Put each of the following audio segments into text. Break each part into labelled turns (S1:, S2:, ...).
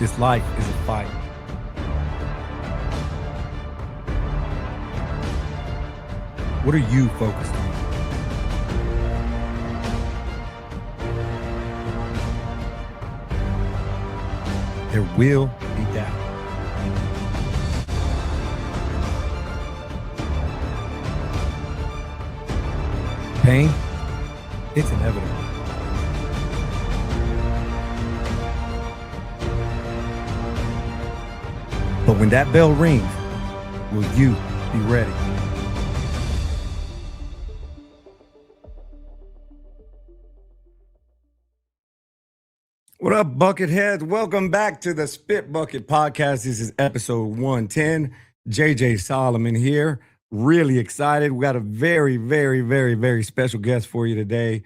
S1: This life is a fight. What are you focused on? There will be doubt. Pain, it's inevitable. But when that bell rings, will you be ready? What up, Bucketheads? Welcome back to the Spit Bucket Podcast. This is episode 110. JJ Solomon here. Really excited. We got a very, very, very, very special guest for you today.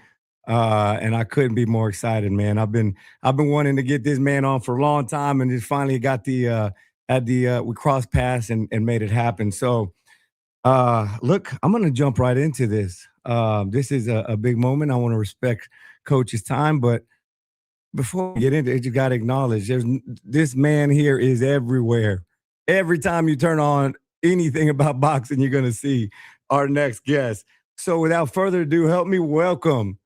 S1: And I couldn't be more excited, man. I've been wanting to get this man on for a long time, and just finally got we crossed paths and made it happen. So look, I'm gonna jump right into this. This is a big moment. I want to respect Coach's time, but before we get into it, you got to acknowledge this man here is everywhere. Every time you turn on anything about boxing, you're going to see our next guest. So without further ado, help me welcome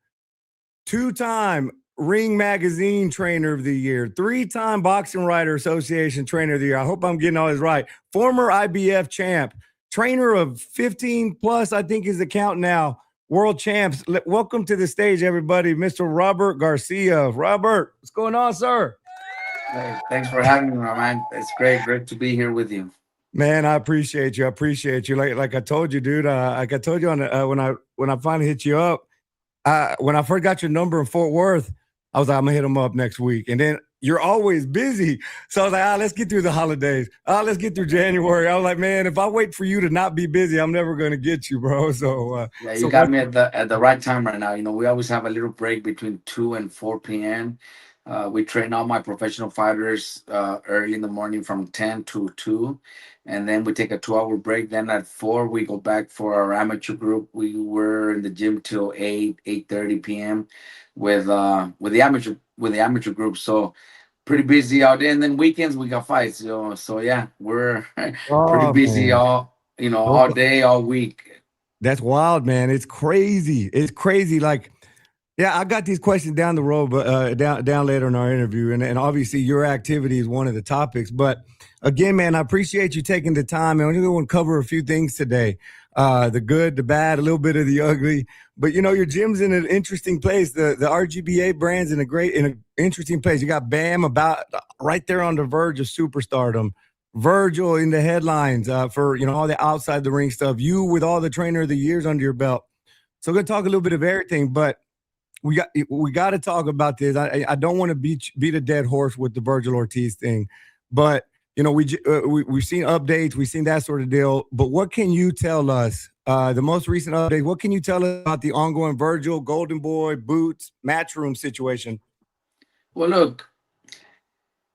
S1: two-time Ring Magazine Trainer of the Year, three-time Boxing Writer Association Trainer of the Year. I hope I'm getting all this right. Former IBF champ, trainer of 15 plus, I think is the count now. World champs. Welcome to the stage, everybody. Mr. Robert Garcia. Robert, what's going on, sir?
S2: Hey, thanks for having me, my man. It's great to be here with you.
S1: Man, I appreciate you. I appreciate you. Like I told you, dude. Like I told you on when I finally hit you up, when I first got your number in Fort Worth, I was like, I'm gonna hit him up next week. And then you're always busy. So I was like, let's get through the holidays. Let's get through January. I was like, man, if I wait for you to not be busy, I'm never gonna get you, bro. So
S2: Yeah, you got me at the right time right now. You know, we always have a little break between 2 and 4 p.m. We train all my professional fighters early in the morning from 10 to 2. And then we take a 2-hour break. Then at 4, we go back for our amateur group. We were in the gym till 8:30 p.m. with the amateur group. So pretty busy out there. And then weekends we got fights. So yeah, we're pretty
S1: oh
S2: busy
S1: man.
S2: all day, all week.
S1: That's wild, man. It's crazy. It's crazy. Like, yeah, I got these questions down the road, but down later in our interview, and obviously your activity is one of the topics. But again, man, I appreciate you taking the time, and we're going to cover a few things today: the good, the bad, a little bit of the ugly. But your gym's in an interesting place. The RGBA brand's in an interesting place. You got Bam about right there on the verge of superstardom. Virgil in the headlines for all the outside the ring stuff. You with all the trainer of the years under your belt. So we're gonna talk a little bit of everything, but we got to talk about this. I don't want to beat a dead horse with the Virgil Ortiz thing, but we've seen updates, we've seen that sort of deal. But what can you tell us? The most recent update. What can you tell us about the ongoing Virgil Golden Boy Boots matchroom situation?
S2: Well, look,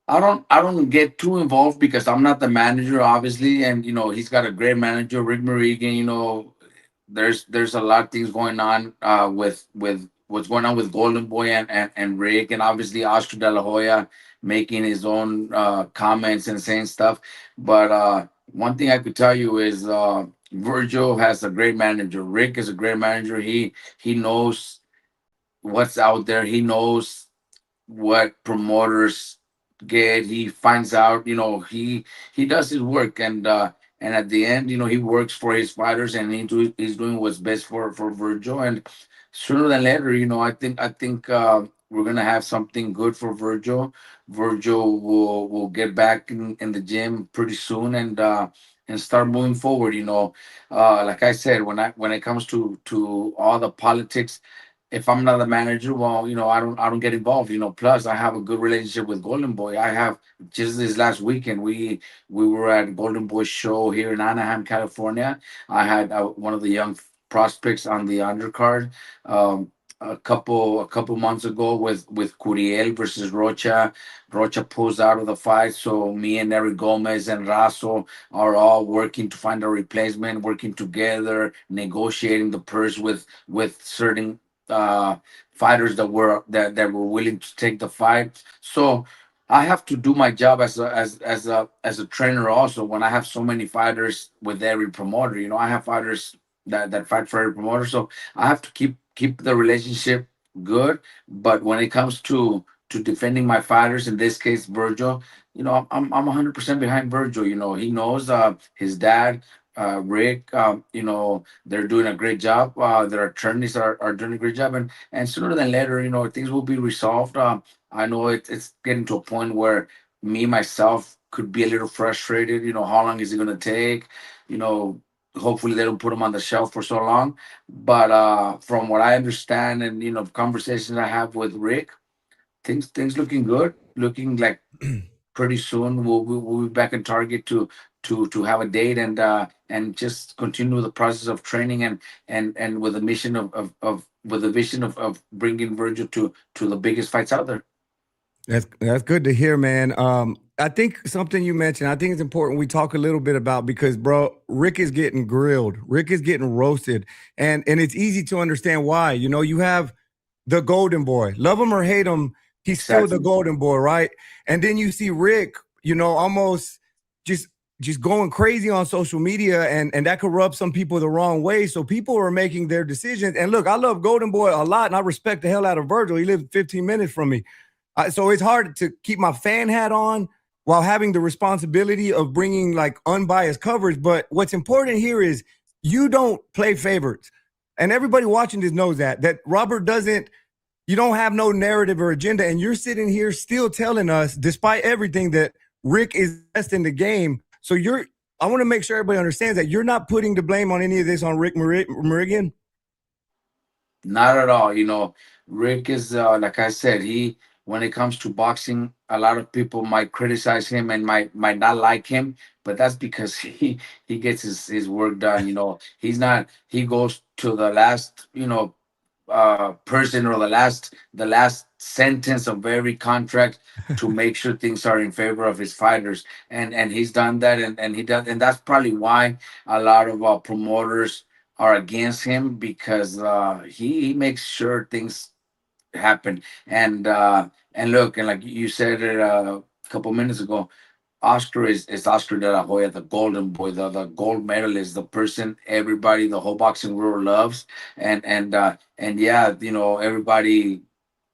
S2: I don't get too involved because I'm not the manager, obviously, and he's got a great manager, Rick Marigan. There's a lot of things going on with what's going on with Golden Boy and Rick, and obviously Oscar De La Hoya making his own comments and saying stuff. But one thing I could tell you is Virgil has a great manager. Rick is a great manager. He knows what's out there. He knows what promoters get. He finds out. He does his work, and at the end, he works for his fighters, and he's doing what's best for Virgil. And sooner than later, I think we're gonna have something good for Virgil. Virgil will get back in the gym pretty soon, and start moving forward. Like I said, when it comes to all the politics, if I'm not the manager, well, I don't get involved. Plus I have a good relationship with Golden Boy. I have just this last weekend we were at Golden Boy show here in Anaheim, California. I had one of the young prospects on the undercard. A couple months ago with Curiel versus Rocha. Rocha pulls out of the fight, so me and Eric Gomez and Raso are all working to find a replacement, working together, negotiating the purse with certain uh, fighters that were willing to take the fight. So I have to do my job as a trainer also. When I have so many fighters with every promoter, I have fighters that fight for every promoter, so I have to keep the relationship good. But when it comes to defending my fighters, in this case Virgil, I'm 100% behind Virgil. He knows his dad. Rick, they're doing a great job. Their attorneys are doing a great job, and sooner than later, things will be resolved. I know it's getting to a point where me myself could be a little frustrated. How long is it going to take? You know, Hopefully they don't put them on the shelf for so long. But from what I understand, and conversations I have with Rick, things looking good. Looking like pretty soon we'll be back in Target to have a date and just continue the process of training and with the mission of with the vision of bringing Virgil to the biggest fights out there.
S1: That's good to hear, man. I think something you mentioned, I think it's important we talk a little bit about because, bro, Rick is getting grilled. Rick is getting roasted, and it's easy to understand why. You have the golden boy, love him or hate him, he's still the
S2: Exactly.
S1: golden boy, right? And then you see Rick, almost just just going crazy on social media, and that could rub some people the wrong way. So people are making their decisions. And look, I love Golden Boy a lot, and I respect the hell out of Virgil. He lives 15 minutes from me. So it's hard to keep my fan hat on while having the responsibility of bringing like unbiased coverage. But what's important here is you don't play favorites. And everybody watching this knows that Robert doesn't, you don't have no narrative or agenda. And you're sitting here still telling us, despite everything, that Rick is best in the game. So I want to make sure everybody understands that you're not putting the blame on any of this on Rick Meridian.
S2: Not at all. Rick is like I said, he when it comes to boxing, a lot of people might criticize him and might not like him, but that's because he gets his work done. He goes to the last, person or the last sentence of every contract to make sure things are in favor of his fighters, and he's done that, and he does, and that's probably why a lot of promoters are against him, because he makes sure things happen. And look, and like you said it a couple minutes ago, Oscar is Oscar de la Hoya, the golden boy, the gold medalist, the person everybody, the whole boxing world loves. And yeah, everybody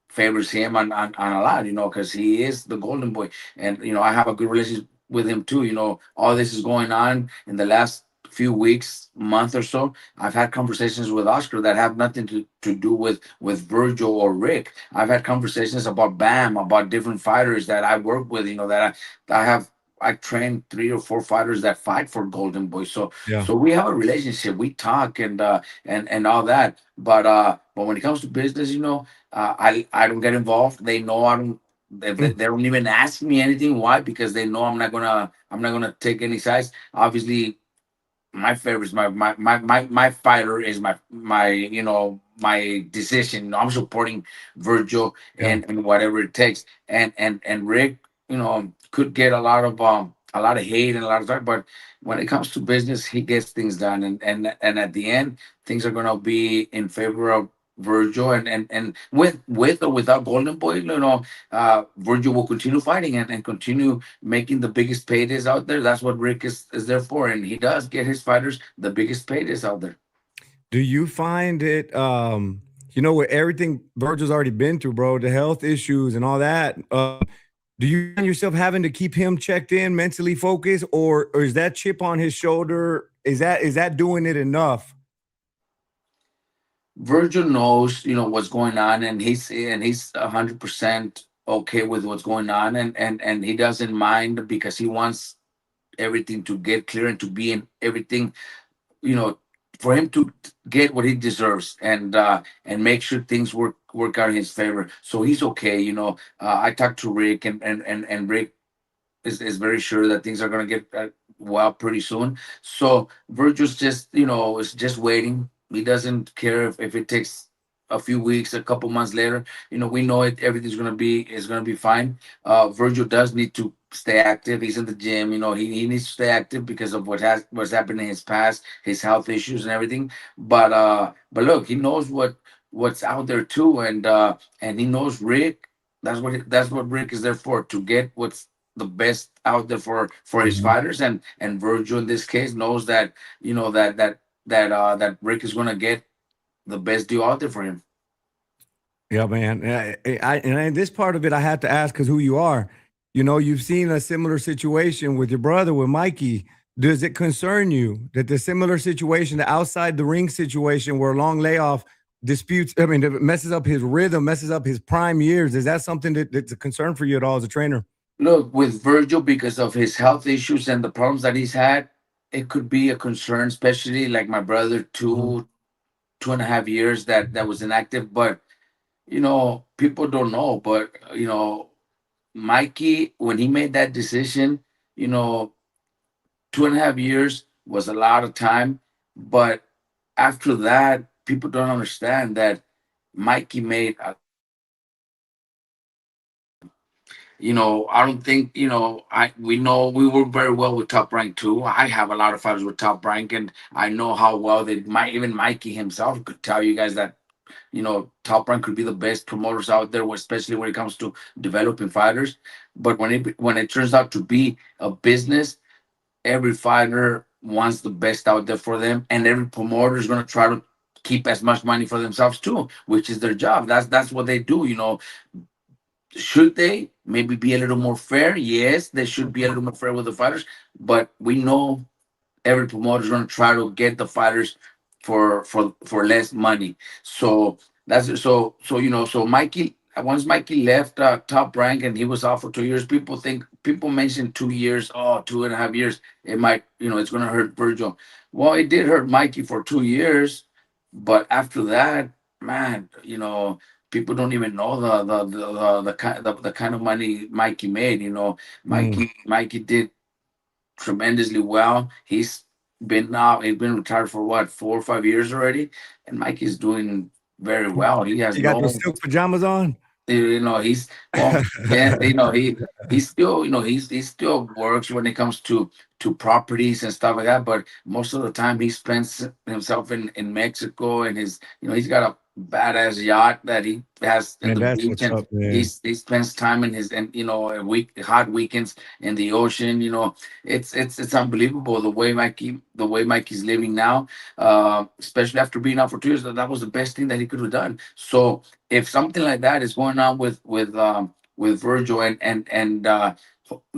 S2: favors him on a lot, because he is the golden boy. And I have a good relationship with him too. All this is going on in the last few weeks, month or so. I've had conversations with Oscar that have nothing to do with Virgil or Rick. I've had conversations about Bam, about different fighters that I work with, I trained 3 or 4 fighters that fight for Golden Boy. So
S1: Yeah.
S2: so we have a relationship. We talk and all that. But when it comes to business, I don't get involved. They know I don't. They don't even ask me anything. Why? Because they know I'm not gonna take any sides. Obviously, my favorite is my fighter is my decision. I'm supporting Virgil
S1: Yeah.
S2: and whatever it takes. And Rick, could get a lot of hate and a lot of talk, but when it comes to business, he gets things done. And at the end, things are gonna be in favor of Virgil, and with or without Golden Boy, Virgil will continue fighting and continue making the biggest paydays out there. That's what Rick is there for, and he does get his fighters the biggest paydays out there.
S1: Do you find it, with everything Virgil's already been through, bro, the health issues and all that? Do you find yourself having to keep him checked in, mentally focused, or is that chip on his shoulder? Is that doing it enough?
S2: Virgil knows, what's going on, and he's 100% okay with what's going on, and he doesn't mind, because he wants everything to get clear and to be in everything, you know, for him to get what he deserves, and make sure things work out in his favor. So he's okay. I talked to Rick, and Rick is very sure that things are gonna get well pretty soon. So Virgil's just is just waiting. He doesn't care if it takes a few weeks, a couple months later. We know it. Everything's gonna be fine. Virgil does need to stay active. He's in the gym. He needs to stay active because of what's happened in his past, his health issues and everything. But look, he knows what's out there too, and he knows Rick. That's what Rick is there for, to get what's the best out there for his
S1: Mhm.
S2: fighters. And Virgil in this case knows that, that Rick is gonna get the best deal out there for him.
S1: Yeah, man. And this part of it, I have to ask because who you are. You know, you've seen a similar situation with your brother, with Mikey. Does it concern you that the similar situation, the outside the ring situation, where a long layoff disputes, I mean, it messes up his rhythm, messes up his prime years? Is that something that's a concern for you at all as a trainer?
S2: Look, with Virgil, because of his health issues and the problems that he's had, it could be a concern, especially like my brother,
S1: Mhm.
S2: 2.5 years that was inactive. But people don't know. But Mikey, when he made that decision, you know, 2.5 years was a lot of time. But after that, people don't understand that Mikey made I don't think, I we know we work very well with Top Rank too. I have a lot of fighters with Top Rank, and I know how well they might, even Mikey himself could tell you guys that, Top Rank could be the best promoters out there, especially when it comes to developing fighters. But when it turns out to be a business, every fighter wants the best out there for them, and every promoter is going to try to keep as much money for themselves too, which is their job. That's what they do. Should they maybe be a little more fair? Yes, they should be a little more fair with the fighters, but we know every promoter is going to try to get the fighters for less money. So so Mikey, once Mikey left Top Rank and he was out for 2 years, people mentioned 2 years, 2.5 years. It might, it's going to hurt Virgil. Well, it did hurt Mikey for 2 years, but after that, man, people don't even know the kind of money Mikey made.
S1: Mm.
S2: Mikey did tremendously well. He's been retired for what, 4 or 5 years already, and Mikey's doing very well. He has
S1: You got those
S2: no
S1: silk pajamas on?
S2: he's well, yeah, he still, he still works when it comes to properties and stuff like that, but most of the time he spends himself in Mexico, and he's got a badass yacht that he has in
S1: Man,
S2: the
S1: that's
S2: beach,
S1: what's
S2: and
S1: up, man.
S2: he spends time in his, and a hot weekends in the ocean. It's unbelievable the way Mikey's living now, especially after being out for 2 years. That was the best thing that he could have done. So if something like that is going on with Virgil, and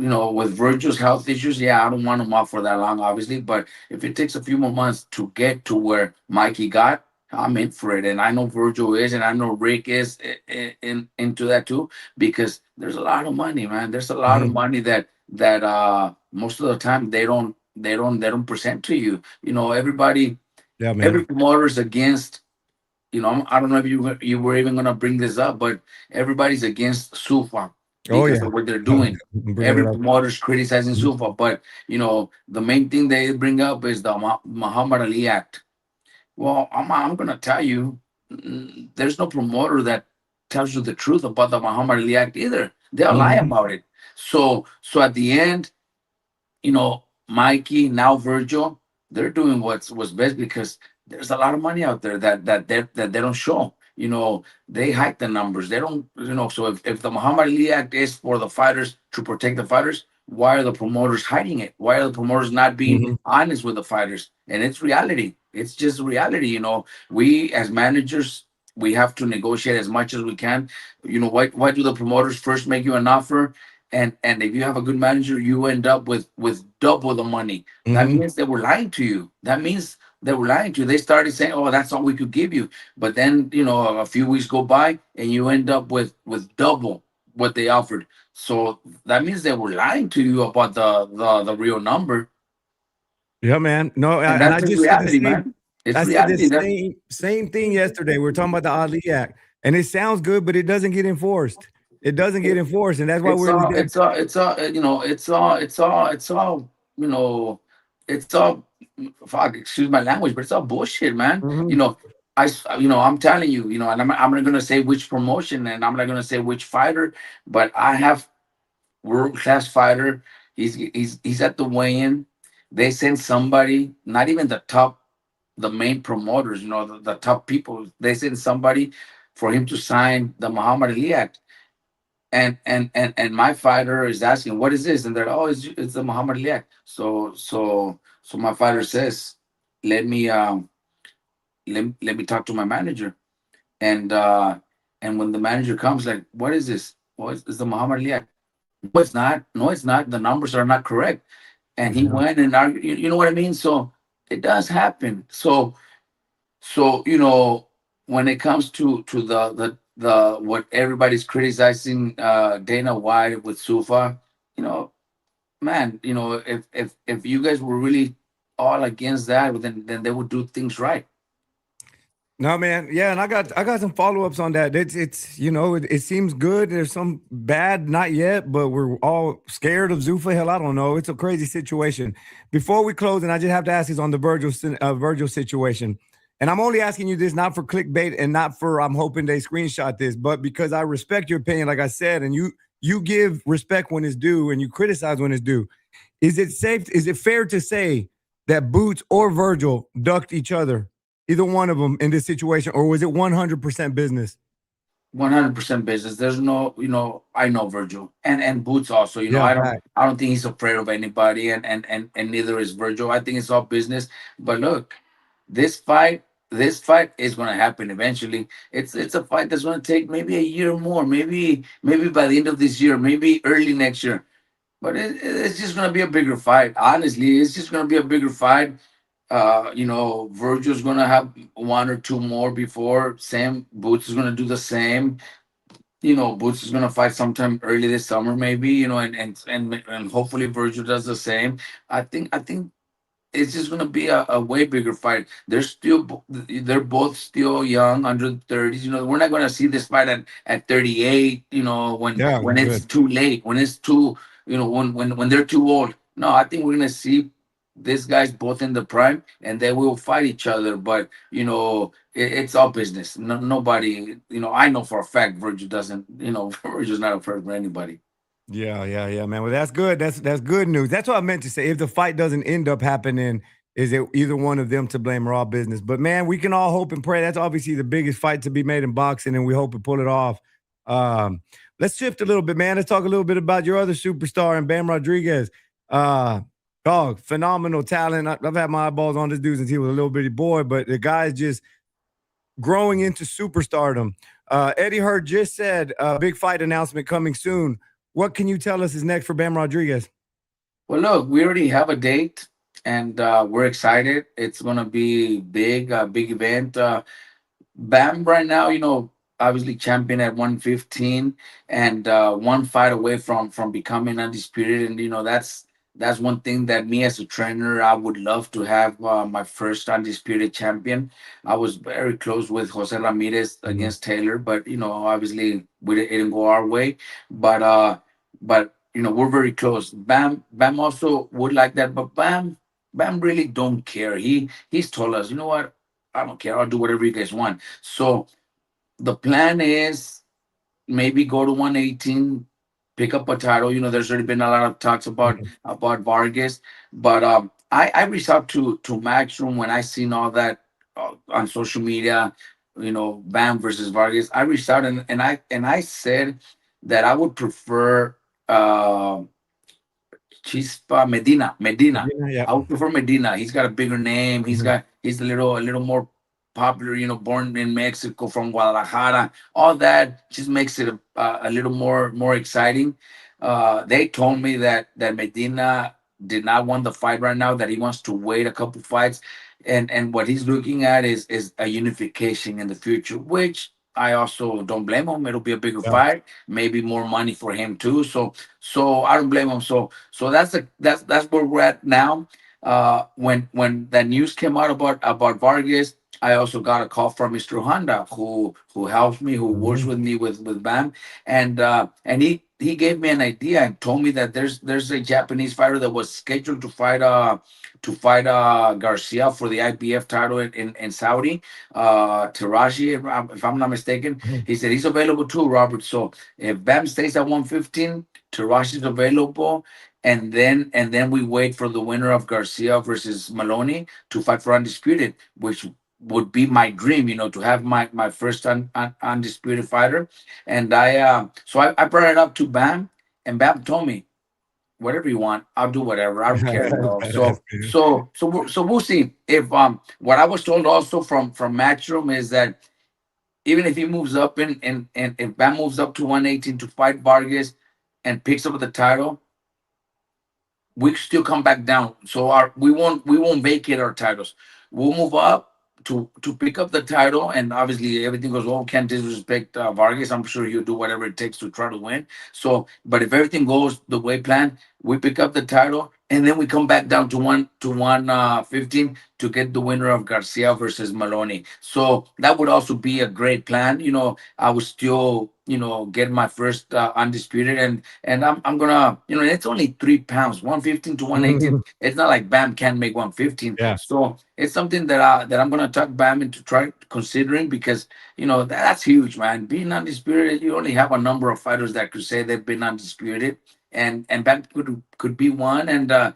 S2: with Virgil's health issues, yeah, I don't want him off for that long, obviously. But if it takes a few more months to get to where Mikey got, I'm in for it. And I know Virgil is, and I know Rick is into that too, because there's a lot of money, man. There's a lot of
S1: Mhm.
S2: money that most of the time they don't present to you.
S1: Yeah,
S2: Every
S1: man.
S2: promoter is against. I don't know if you were even gonna bring this up, but everybody's against Zuffa
S1: Oh,
S2: because
S1: yeah.
S2: of what they're doing.
S1: I'm bringing it
S2: Every
S1: up.
S2: promoter's criticizing
S1: Mhm.
S2: Zuffa, but the main thing they bring up is the Muhammad Ali Act. Well, I'm gonna tell you, there's no promoter that tells you the truth about the Muhammad Ali Act either. They'll lie
S1: Mhm.
S2: about it. So at the end, Mikey, now Virgil, they're doing what's best, because there's a lot of money out there that they don't show. They hide the numbers. They don't, so if the Muhammad Ali Act is for the fighters to protect the fighters, why are the promoters hiding it? Why are the promoters not being
S1: Mhm.
S2: honest with the fighters? And it's reality. It's just reality. We as managers, we have to negotiate as much as we can. Why do the promoters first make you an offer, and if you have a good manager, you end up with double the money? That
S1: Mhm.
S2: means they were lying to you. That means they were lying to you. They started saying, "Oh, that's all we could give you," but then a few weeks go by, and you end up with double what they offered. So that means they were lying to you about the real number,
S1: Yeah, man. No,
S2: and
S1: and
S2: that's
S1: I
S2: just
S1: just said the
S2: reality,
S1: same.
S2: man. It's
S1: I said the
S2: reality. That
S1: same thing yesterday. We were talking about the Ali Act, and it sounds good, but it doesn't get enforced. It doesn't get enforced, and that's why
S2: it's
S1: we're in the
S2: all
S1: damn.
S2: it's all it's all you know it's all fuck, excuse my language, but it's all bullshit, man.
S1: Mhm.
S2: I'm telling you, and I'm not gonna say which promotion, and I'm not gonna say which fighter, but I have world class fighter. He's at the weigh-in. They send somebody, not even the main promoters, the top people. They send somebody for him to sign the Muhammad Ali Act. and my fighter is asking, what is this? And they're, oh, it's the Muhammad Ali Act. So my fighter says, let me let me talk to my manager. And when the manager comes, like, what is this? Well, it's the Muhammad Ali Act. No, it's not. No, it's not. The numbers are not correct. And he
S1: Yeah.
S2: went and argued. You know what I mean? So it does happen. So when it comes to the what everybody's criticizing Dana White with Zuffa, you know, man, if you guys were really all against that, then they would do things right.
S1: No, man. Yeah, and I got some follow-ups on that. It's it seems good. There's some bad, not yet, but we're all scared of Zuffa. Hell, I don't know. It's a crazy situation. Before we close, and I just have to ask this on the Virgil situation. And I'm only asking you this not for clickbait and not for I'm hoping they screenshot this, but because I respect your opinion, like I said, and you give respect when it's due and you criticize when it's due. Is it fair to say that Boots or Virgil ducked each other, either one of them in this situation, or was it 100% business?
S2: 100% business. There's no, I know Virgil and Boots also.
S1: Yeah, fact.
S2: I don't think he's afraid of anybody, and neither is Virgil. I think it's all business. But look, this fight is going to happen eventually. It's a fight that's going to take maybe a year more, maybe by the end of this year, maybe early next year. But it's just going to be a bigger fight. Honestly, it's just going to be a bigger fight. Virgil's going to have one or two more before. Same, Boots is going to do the same. Boots is gonna fight sometime early this summer, maybe. And hopefully Virgil does the same. I think it's just gonna be a way bigger fight. They're both still young, under the 30s. We're not gonna see this fight at 38.
S1: Yeah,
S2: When it's
S1: good.
S2: too late, when it's too, when they're too old. No, I think we're gonna see these guys both in the prime, and they will fight each other. But it's all business. No, nobody, I know for a fact Virgil doesn't. Virgil's not afraid of anybody.
S1: Yeah, yeah, yeah, man. Well, that's good. That's good news. That's what I meant to say. If the fight doesn't end up happening, is it either one of them to blame or all business? But man, we can all hope and pray. That's obviously the biggest fight to be made in boxing, and we hope to pull it off. Um, let's shift a little bit, man. Let's talk a little bit about your other superstar and Bam Rodriguez. Uh, Dog, phenomenal talent. I've had my eyeballs on this dude since he was a little bitty boy, but the guy's just growing into superstardom. Eddie Heard just said big fight announcement coming soon. What can you tell us is next for Bam Rodriguez?
S2: Well, look, we already have a date, and we're excited. It's gonna be big, big event. Bam right now, obviously champion at 115, and one fight away from becoming undisputed. And that's one thing that me as a trainer, I would love to have my first undisputed champion. I was very close with Jose Ramirez
S1: Mhm.
S2: against Taylor, but obviously it didn't go our way. But we're very close. Bam also would like that, but Bam really don't care. He's told us, you know what? I don't care. I'll do whatever you guys want. So the plan is maybe go to 118, pick up a title. There's already been a lot of talks about Vargas, but I reached out to Maxroom when I seen all that on social media. Bam versus Vargas. I reached out and I said that I would prefer. Uh, Chispa Medina. Medina.
S1: Yeah.
S2: I would prefer Medina. He's got a bigger name.
S1: Mhm.
S2: He's a little more popular. Born in Mexico from Guadalajara. All that just makes it a little more exciting. They told me that Medina did not want the fight right now. That he wants to wait a couple fights, and what he's looking at is a unification in the future, which I also don't blame him. It'll be a bigger
S1: Yeah.
S2: fight, maybe more money for him too. So I don't blame him. So that's where we're at now. When that news came out about Vargas, I also got a call from Mr. Honda, who helps me, who works
S1: Mhm.
S2: with me with Bam, and he gave me an idea and told me that there's a Japanese fighter that was scheduled to fight Garcia for the IBF title in Saudi, Taraji, if I'm not mistaken.
S1: Mhm.
S2: He said he's available too, Robert. So if Bam stays at 115, Taraji's available, and then we wait for the winner of Garcia versus Maloney to fight for undisputed, which would be my dream, to have my first undisputed fighter. And I brought it up to Bam, and Bam told me, whatever you want, I'll do whatever. I don't care,
S1: Badass,
S2: So
S1: man.
S2: we'll see. If what I was told also from Matchroom is that even if he moves up and if Bam moves up to 118 to fight Vargas and picks up the title, we still come back down. So we won't vacate our titles. We'll move up to pick up the title, and obviously everything goes well. Can't disrespect Vargas. I'm sure he'll do whatever it takes to try to win. So, but if everything goes the way planned, we pick up the title, and then we come back down to 15 to get the winner of Garcia versus Maloney. So that would also be a great plan. I would still get my first undisputed, and I'm gonna, it's only 3 pounds, 115 to 118.
S1: Mhm.
S2: It's not like Bam can't make 115.
S1: Yeah.
S2: So it's something that I'm gonna talk Bam into try considering, because that's huge, man. Being undisputed, you only have a number of fighters that could say they've been undisputed. And Bam could be one, and a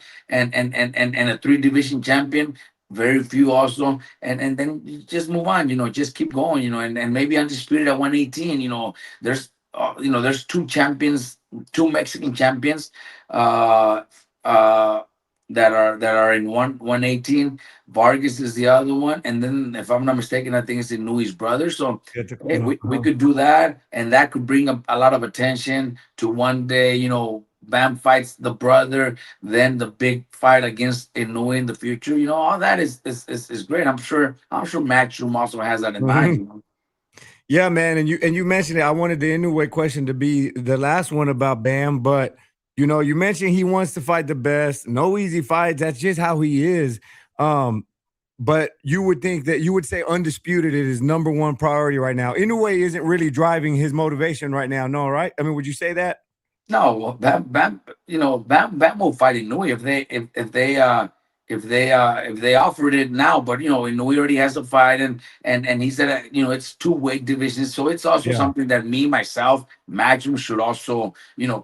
S2: three division champion. Very few also, and then you just move on. Just keep going. And maybe undisputed at 118. There's two champions, two Mexican champions, uh, uh, that are in 118. Vargas is the other one, and then if I'm not mistaken, I think it's Inoue's brother. So hey, we
S1: Uh-huh.
S2: could do that, and that could bring a lot of attention to one day. Bam fights the brother, then the big fight against Inoue in the future. All that is great. I'm sure Matchroom also has that in mind.
S1: Mhm. Yeah, man, and you mentioned it. I wanted the Inoue question to be the last one about Bam, but you mentioned he wants to fight the best. No easy fights. That's just how he is. Um, but you would think that you would say undisputed is his number one priority right now. Inoue isn't really driving his motivation right now. No, right? I mean, would you say that?
S2: No, well, Bam will fight Inoue if they offered it now. But Inoue already has a fight, and he said that, it's two weight divisions, so it's also
S1: Yeah.
S2: something that me myself, Magnum, should also,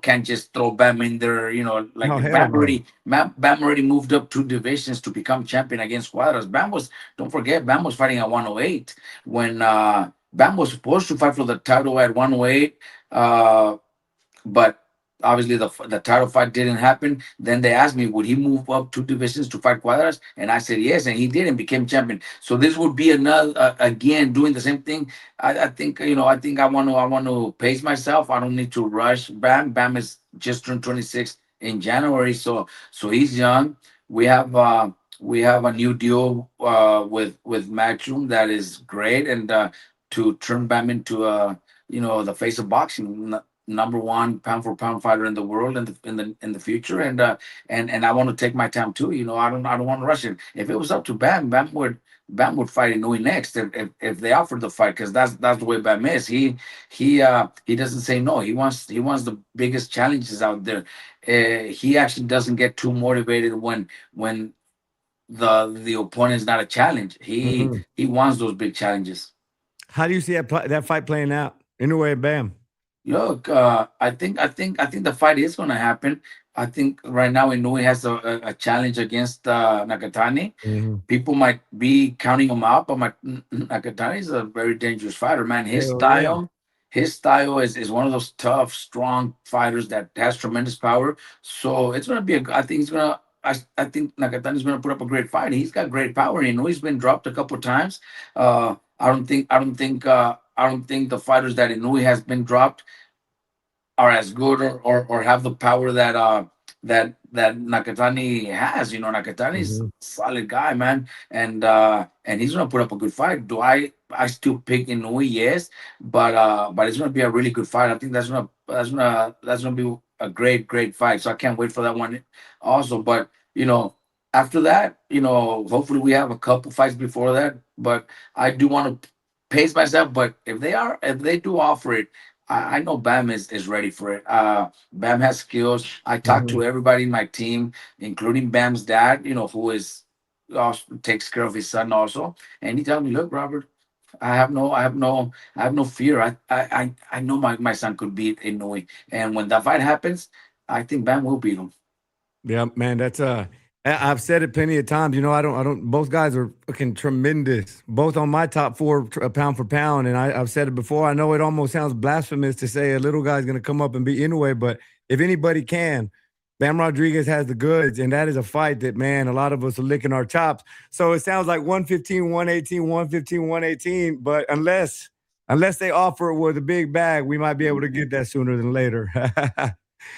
S2: can't just throw Bam in there. Like
S1: No,
S2: if
S1: hell no.
S2: Bam already moved up two divisions to become champion against Cuadras. Don't forget, Bam was fighting at 108 when Bam was supposed to fight for the title at 108. But obviously the title fight didn't happen. Then they asked me, would he move up two divisions to fight Cuadras? And I said yes, and he did and became champion. So this would be another, again, doing the same thing. I think, I want to pace myself. I don't need to rush. Bam is just turned 26 in January, so he's young. We have a new deal with Matchroom that is great, and to turn Bam into the face of boxing, number one pound for pound fighter in the world in the future. And I want to take my time too. I don't want to rush it. If it was up to Bam would fight Inoue next if they offered the fight, because that's the way Bam is. He doesn't say no. He wants the biggest challenges out there. He actually doesn't get too motivated when the opponent is not a challenge. He
S1: Mhm.
S2: he wants those big challenges.
S1: How do you see that fight playing out? Inoue, Bam.
S2: Look, I think the fight is going to happen. I think right now Inoue has a challenge against Nakatani.
S1: Mhm.
S2: People might be counting him out, but Nakatani is a very dangerous fighter, man. His
S1: Hell yeah.
S2: style, his style is one of those tough, strong fighters that has tremendous power. So it's going to be I think he's going to. I think Nakatani is going to put up a great fight. He's got great power. He's been dropped a couple times. I don't think the fighters that Inoue has been dropped are as good or have the power that Nakatani has. Nakatani's
S1: Mhm.
S2: a solid guy, man, and he's gonna put up a good fight. Do I still pick Inoue? Yes, but it's gonna be a really good fight. I think that's gonna be a great fight. So I can't wait for that one also. But after that, hopefully we have a couple fights before that. But I do want to pace myself. But if they do offer it, I know Bam is ready for it. Bam has skills. I talked
S1: Mhm.
S2: to everybody in my team, including Bam's dad, who is also takes care of his son also. And he told me, look, Robert, I have no fear. I know my son could beat Inoue. And when that fight happens, I think Bam will beat him.
S1: Yeah, man, that's I've said it plenty of times. I don't. Both guys are fucking tremendous. Both on my top four, pound for pound. And I've said it before. I know it almost sounds blasphemous to say a little guy's going to come up and beat Inoue, but if anybody can, Bam Rodriguez has the goods, and that is a fight that, man, a lot of us are licking our chops. So it sounds like 115, 118, 115, 118. But unless they offer it with a big bag, we might be able to get that sooner than later.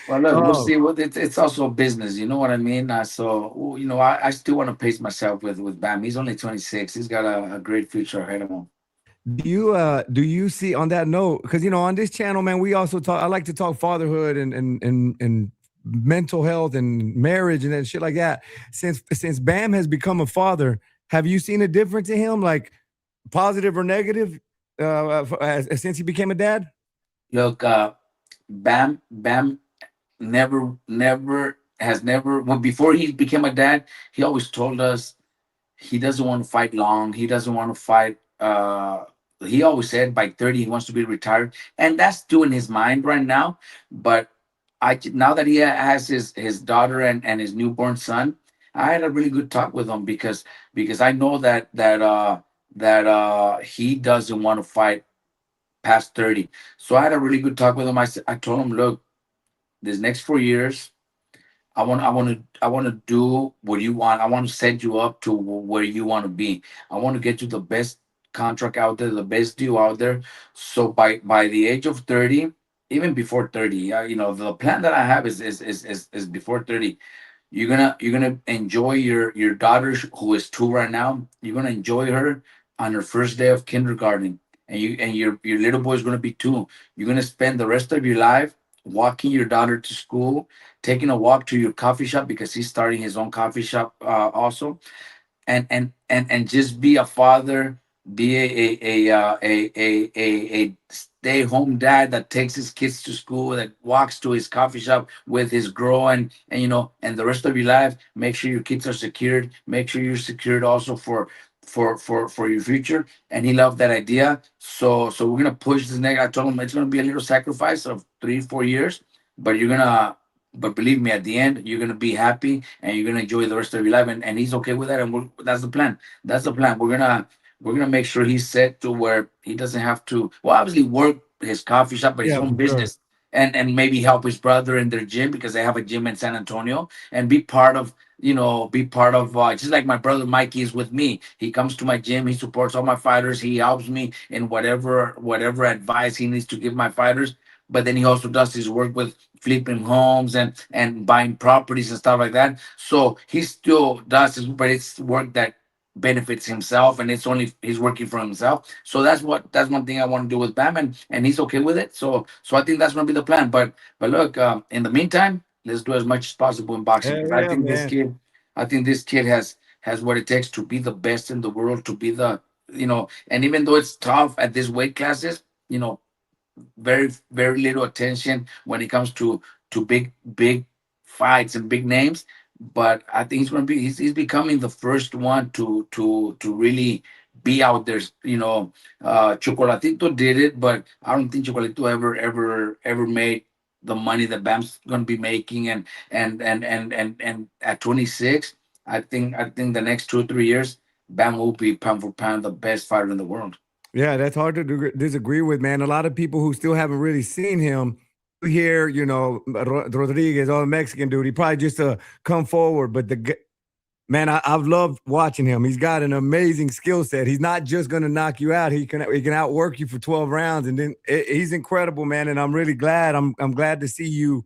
S2: Well, look, we'll
S1: Oh,
S2: see. What it's also a business, you know what I mean. I still want to pace myself with Bam. He's only 26. He's got a great future ahead of him.
S1: do you see on that note? Because on this channel, man, we also talk. I like to talk fatherhood and mental health and marriage and shit like that. Since Bam has become a father, have you seen a difference in him, like positive or negative, since he became a dad?
S2: Look, Bam never. Well, before he became a dad, he always told us he doesn't want to fight long. He doesn't want to fight. He always said by 30 he wants to be retired, and that's still in his mind right now. But now that he has his daughter and his newborn son, I had a really good talk with him because I know that he doesn't want to fight past 30. So I had a really good talk with him. I told him, look, this next 4 years, I want to do what you want. I want to set you up to where you want to be. I want to get you the best contract out there, the best deal out there. So by the age of 30, even before 30, the plan that I have is before 30. You're gonna enjoy your daughter who is 2 right now. You're gonna enjoy her on her first day of kindergarten, and your little boy is gonna be 2. You're gonna spend the rest of your life walking your daughter to school, taking a walk to your coffee shop because he's starting his own coffee shop also, and just be a father, be a stay home dad that takes his kids to school, that walks to his coffee shop with his girl, and the rest of your life, make sure your kids are secured, make sure you're secured also for your future. And he loved that idea. So we're gonna push this next. I told him it's gonna be a little sacrifice of 3 4 years, but but believe me, at the end, you're gonna be happy and you're gonna enjoy the rest of your life. And he's okay with that. And that's the plan. That's the plan. We're gonna make sure he's set to where he doesn't have to. Well, obviously, work his coffee shop, but his
S1: Yeah,
S2: own
S1: for sure.
S2: business, and maybe help his brother in their gym because they have a gym in San Antonio, and be part of just like my brother Mikey is with me. He comes to my gym. He supports all my fighters. He helps me in whatever advice he needs to give my fighters. But then he also does his work with flipping homes and buying properties and stuff like that. So he still does his, but it's work that benefits himself, and it's only he's working for himself. So that's one thing I want to do with Bam, and he's okay with it. So I think that's gonna be the plan. But look, in the meantime, let's do as much as possible in boxing
S1: Hell
S2: because
S1: yeah, man.
S2: I think this kid has what it takes to be the best in the world, to be and even though it's tough at this weight classes, very very little attention when it comes to big fights and big names. But I think he's becoming the first one to really be out there. Chocolatito did it, but I don't think Chocolatito ever made the money that Bam's gonna be making. And at 26, I think the next 2 or 3 years, Bam will be pound for pound the best fighter in the world.
S1: Yeah, that's hard to disagree with, man. A lot of people who still haven't really seen him here, Rodriguez, all the Mexican dude, he probably just come forward. But man, I've loved watching him. He's got an amazing skill set. He's not just going to knock you out. He can outwork you for 12 rounds, and then he's incredible, man. And I'm really glad. I'm glad to see you.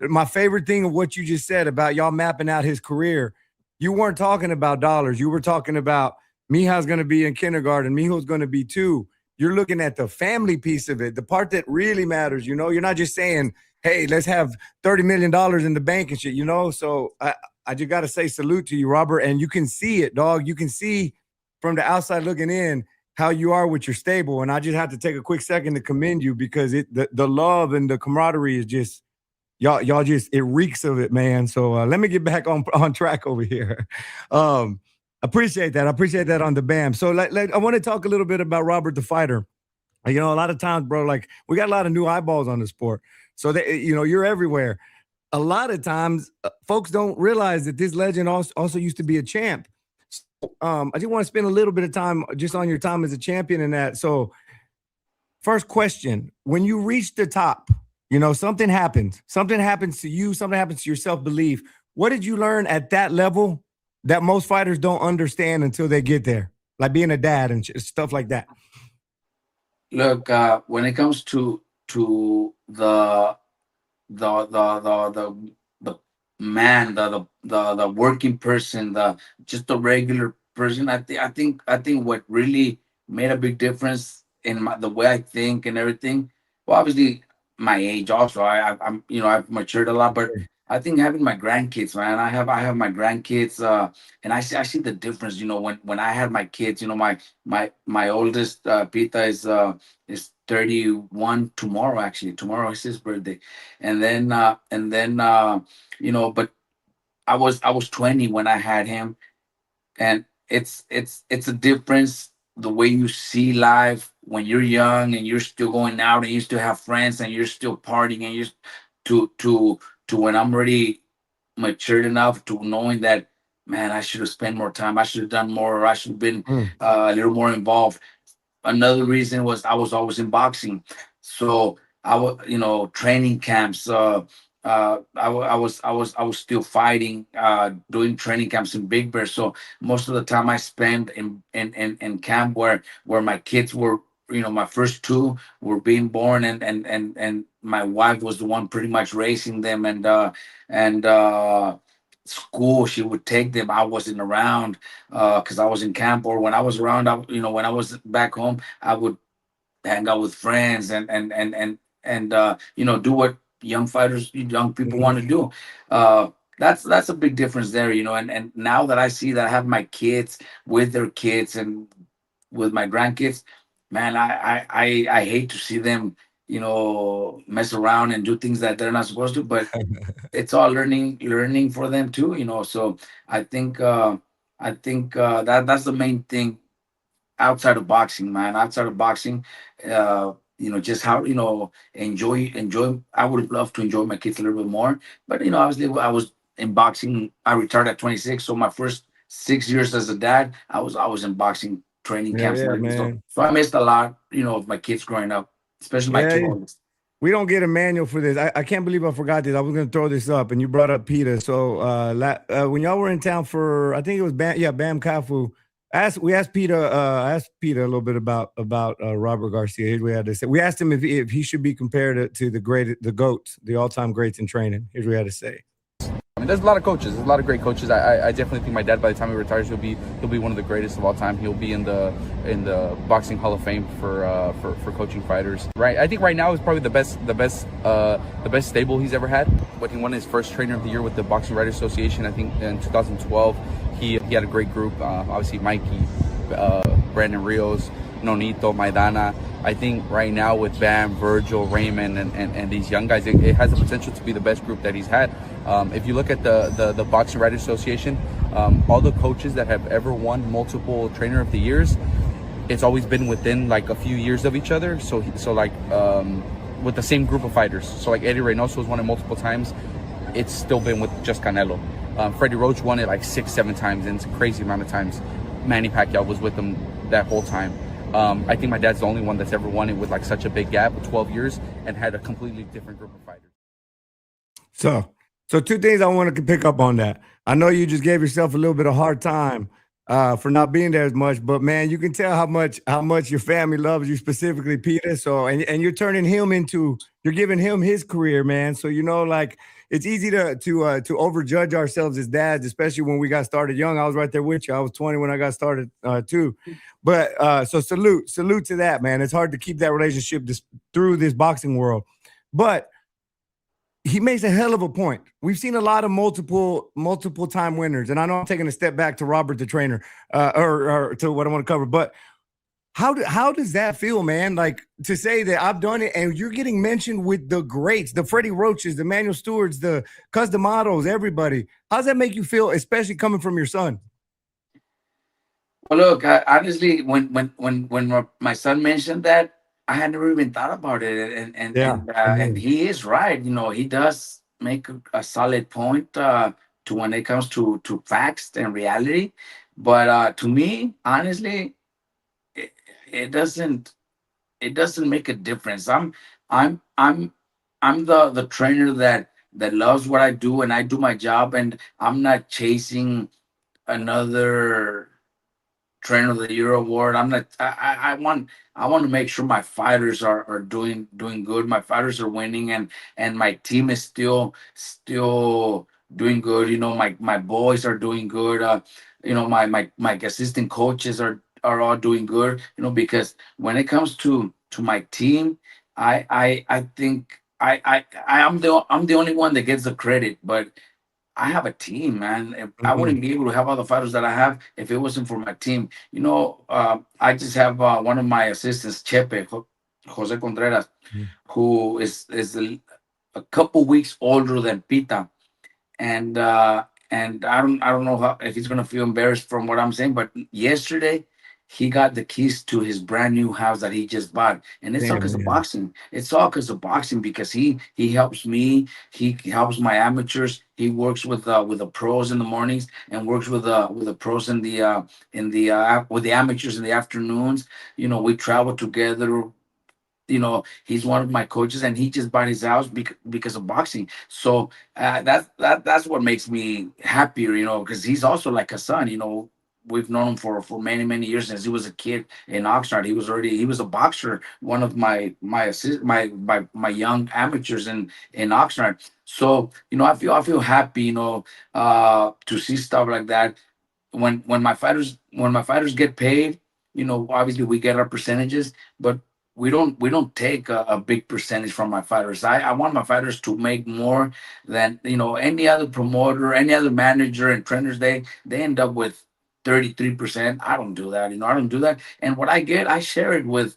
S1: My favorite thing of what you just said about y'all mapping out his career, you weren't talking about dollars. You were talking about Mija's going to be in kindergarten. Mijo's going to be 2. You're looking at the family piece of it, the part that really matters. You're not just saying, hey, let's have $30 million in the bank and shit, So I just got to say salute to you, Robert. And you can see it, dog. You can see from the outside looking in how you are with your stable. And I just have to take a quick second to commend you because the love and the camaraderie is just, y'all just, it reeks of it, man. So let me get back on track over here. Appreciate that. I appreciate that on the BAM. So I want to talk a little bit about Robert the fighter. A lot of times, bro, like we got a lot of new eyeballs on the sport. So you're everywhere. a lot of times folks don't realize that this legend also used to be a champ. So, I just want to spend a little bit of time just on your time as a champion in that. So, first question: when you reach the top, you know something happens. Something happens to you. Something happens to your self belief. What did you learn at that level that most fighters don't understand until they get there, like being a dad and stuff like that?
S2: Look, when it comes to the man, the working person, the just the regular person. I think what really made a big difference in the way I think and everything. Well, obviously my age also. I'm I've matured a lot, but I think having my grandkids, man. I have my grandkids, and I see the difference. When I had my kids, my oldest Pita is 31 tomorrow. Actually, tomorrow is his birthday, but I was 20 when I had him, and it's a difference the way you see life when you're young and you're still going out and you still have friends and you're still partying and you're to when I'm already matured enough to knowing that, man, I should have spent more time, I should have done more, or I should have been
S1: Mm.
S2: a little more involved. Another reason was I was always in boxing, so I was, training camps. I was still fighting, doing training camps in Big Bear. So most of the time I spent in camp where my kids were, my first two were being born, and my wife was the one pretty much raising them, and school she would take them. I wasn't around because I was in camp, or when I was around, when I was back home, I would hang out with friends and do what young people
S1: Mhm.
S2: want to do. Uh, that's a big difference there, and now that I see that I have my kids with their kids and with my grandkids, man, I hate to see them, mess around and do things that they're not supposed to, but it's all learning for them too, so I think that's the main thing outside of boxing, man. Outside of boxing, just how, enjoy. I would love to enjoy my kids a little bit more, but obviously, I was in boxing. I retired at 26, so my first 6 years as a dad, I was in boxing training
S1: Yeah,
S2: camps and
S1: yeah,
S2: everything. So
S1: man.
S2: so I missed a lot, of my kids growing up, especially my
S1: Yeah,
S2: two oldest.
S1: we don't get a manual for this. I can't believe I forgot this. I was going to throw this up, and you brought up Peter. So when y'all were in town for, I think it was Bam Kafu. We asked Peter. I asked Peter a little bit about Robert Garcia. Here's what we had to say. We asked him if he should be compared to the goats, the all time greats in training. Here's what we had to say.
S3: I mean, there's a lot of coaches. There's a lot of great coaches. I definitely think my dad, by the time he retires, he'll be one of the greatest of all time. He'll be in the boxing Hall of Fame for coaching fighters. Right. I think right now is probably the best stable he's ever had. When he won his first Trainer of the Year with the Boxing Writers Association, I think in 2012, he had a great group. Obviously, Mikey, Brandon Rios, Nonito, Maidana. I think right now with Bam, Virgil, Raymond, and these young guys, it has the potential to be the best group that he's had. If you look at the Boxing Writers Association, all the coaches that have ever won multiple Trainer of the Years, it's always been within like a few years of each other. So with the same group of fighters. So like Eddie Reynoso has won it multiple times. It's still been with just Canelo. Freddie Roach won it like 6-7 times, and it's a crazy amount of times. Manny Pacquiao was with him that whole time. I think my dad's the only one that's ever won it with like such a big gap of 12 years and had a completely different group of fighters.
S1: So two things I want to pick up on that. I know you just gave yourself a little bit of hard time for not being there as much, but man, you can tell how much your family loves you, specifically Peter. So and you're turning him into, you're giving him his career, man. So like it's easy to overjudge ourselves as dads, especially when we got started young. I was right there with you. I was 20 when I got started too. But so salute to that, man. It's hard to keep that relationship through this boxing world, but he makes a hell of a point. We've seen a lot of multiple time winners, and I know I'm taking a step back to Robert the trainer, or to what I want to cover. But how does that feel, man? Like to say that I've done it, and you're getting mentioned with the greats, the Freddie Roaches, the Manuel Stewarts, the Cus D'Amatos, everybody. How does that make you feel, especially coming from your son?
S2: Well, look, honestly, when my son mentioned that, I had never even thought about it, and and
S1: Yeah.
S2: and uh, and he is right. He does. make a solid point to when it comes to facts and reality. But to me, honestly, it, it doesn't it doesn't make a difference. I'm I'm I'm the trainer that loves what I do, and I do my job, and I'm not chasing another Trainer of the Year award. I'm not. I want to make sure my fighters are doing good. My fighters are winning, and my team is still doing good. You know, my boys are doing good. You know, my assistant coaches are all doing good. You know, because when it comes to my team, I think I'm the only one that gets the credit, but I have a team, man. I
S1: Mhm.
S2: wouldn't be able to have all the fighters that I have if it wasn't for my team. You know, I just have one of my assistants, Jose Contreras,
S1: Mhm.
S2: who is a couple weeks older than Pita, and I don't know how, if he's gonna feel embarrassed from what I'm saying, but yesterday he got the keys to his brand new house that he just bought, and it's all
S1: Damn,
S2: because of
S1: man.
S2: boxing. It's all because of boxing because he helps me, he helps my amateurs. He works with the pros in the mornings and works with the pros in the with the amateurs in the afternoons. You know, we travel together. You know, he's one of my coaches, and he just bought his house because of boxing. So that's what makes me happier, you know, because he's also like a son. You know, we've known him for many years since he was a kid in Oxnard. He was a boxer, one of my young amateurs in Oxnard. So you know, I feel happy, you know, to see stuff like that. When my fighters get paid, you know, obviously we get our percentages, but we don't take a big percentage from my fighters. I want my fighters to make more than, you know, any other promoter, any other manager and trainers. They end up with 33%. I don't do that, you know, I don't do that. And what I get, I share it with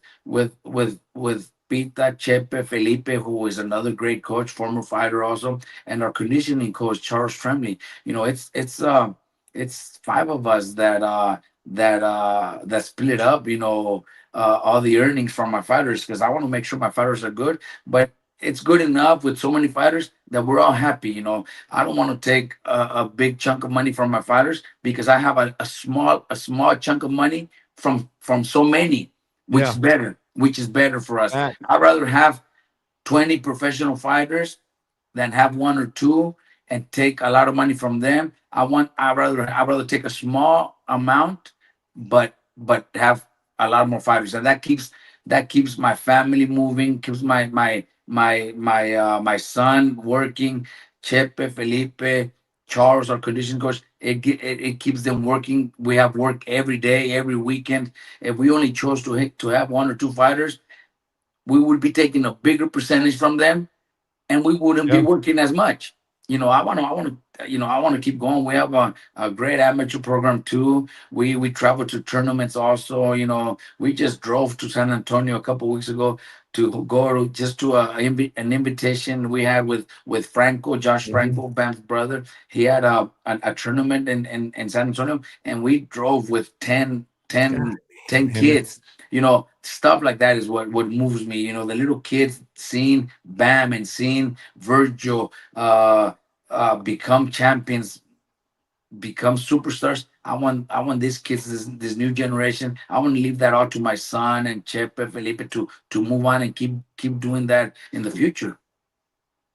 S2: Pita, Chepe, Felipe, who is another great coach, former fighter also, and our conditioning coach Charles Tremley. You know, it's five of us that split up, you know, all the earnings from my fighters, because I want to make sure my fighters are good. But it's good enough with so many fighters that we're all happy. You know, I don't want to take a big chunk of money from my fighters because I have a small chunk of money from so many,
S1: Yeah.
S2: which is better for us.
S1: Fact.
S2: I'd rather have 20 professional fighters than have one or two and take a lot of money from them. I rather take a small amount, but have a lot more fighters, and that keeps my family moving, keeps my son working. Chepe, Felipe, Charles, our condition coach. It keeps them working. We have work every day, every weekend. If we only chose to have one or two fighters, we would be taking a bigger percentage from them, and we wouldn't be
S1: Yeah.
S2: working as much. You know, I want to, you know, I want to keep going. We have a great amateur program too. We travel to tournaments also. You know, we just drove to San Antonio a couple weeks ago to go to just to an invitation we had with Franco, Josh
S1: Mhm.
S2: Franco, Bam's brother. He had a tournament in San Antonio, and we drove with
S1: God
S2: 10
S1: damn, man.
S2: kids. You know, stuff like that is what moves me. You know, the little kids seeing Bam and seeing Virgil become champions, become superstars. I want these kids, this new generation. I want to leave that all to my son and Chepe Felipe to move on and keep doing that in the future.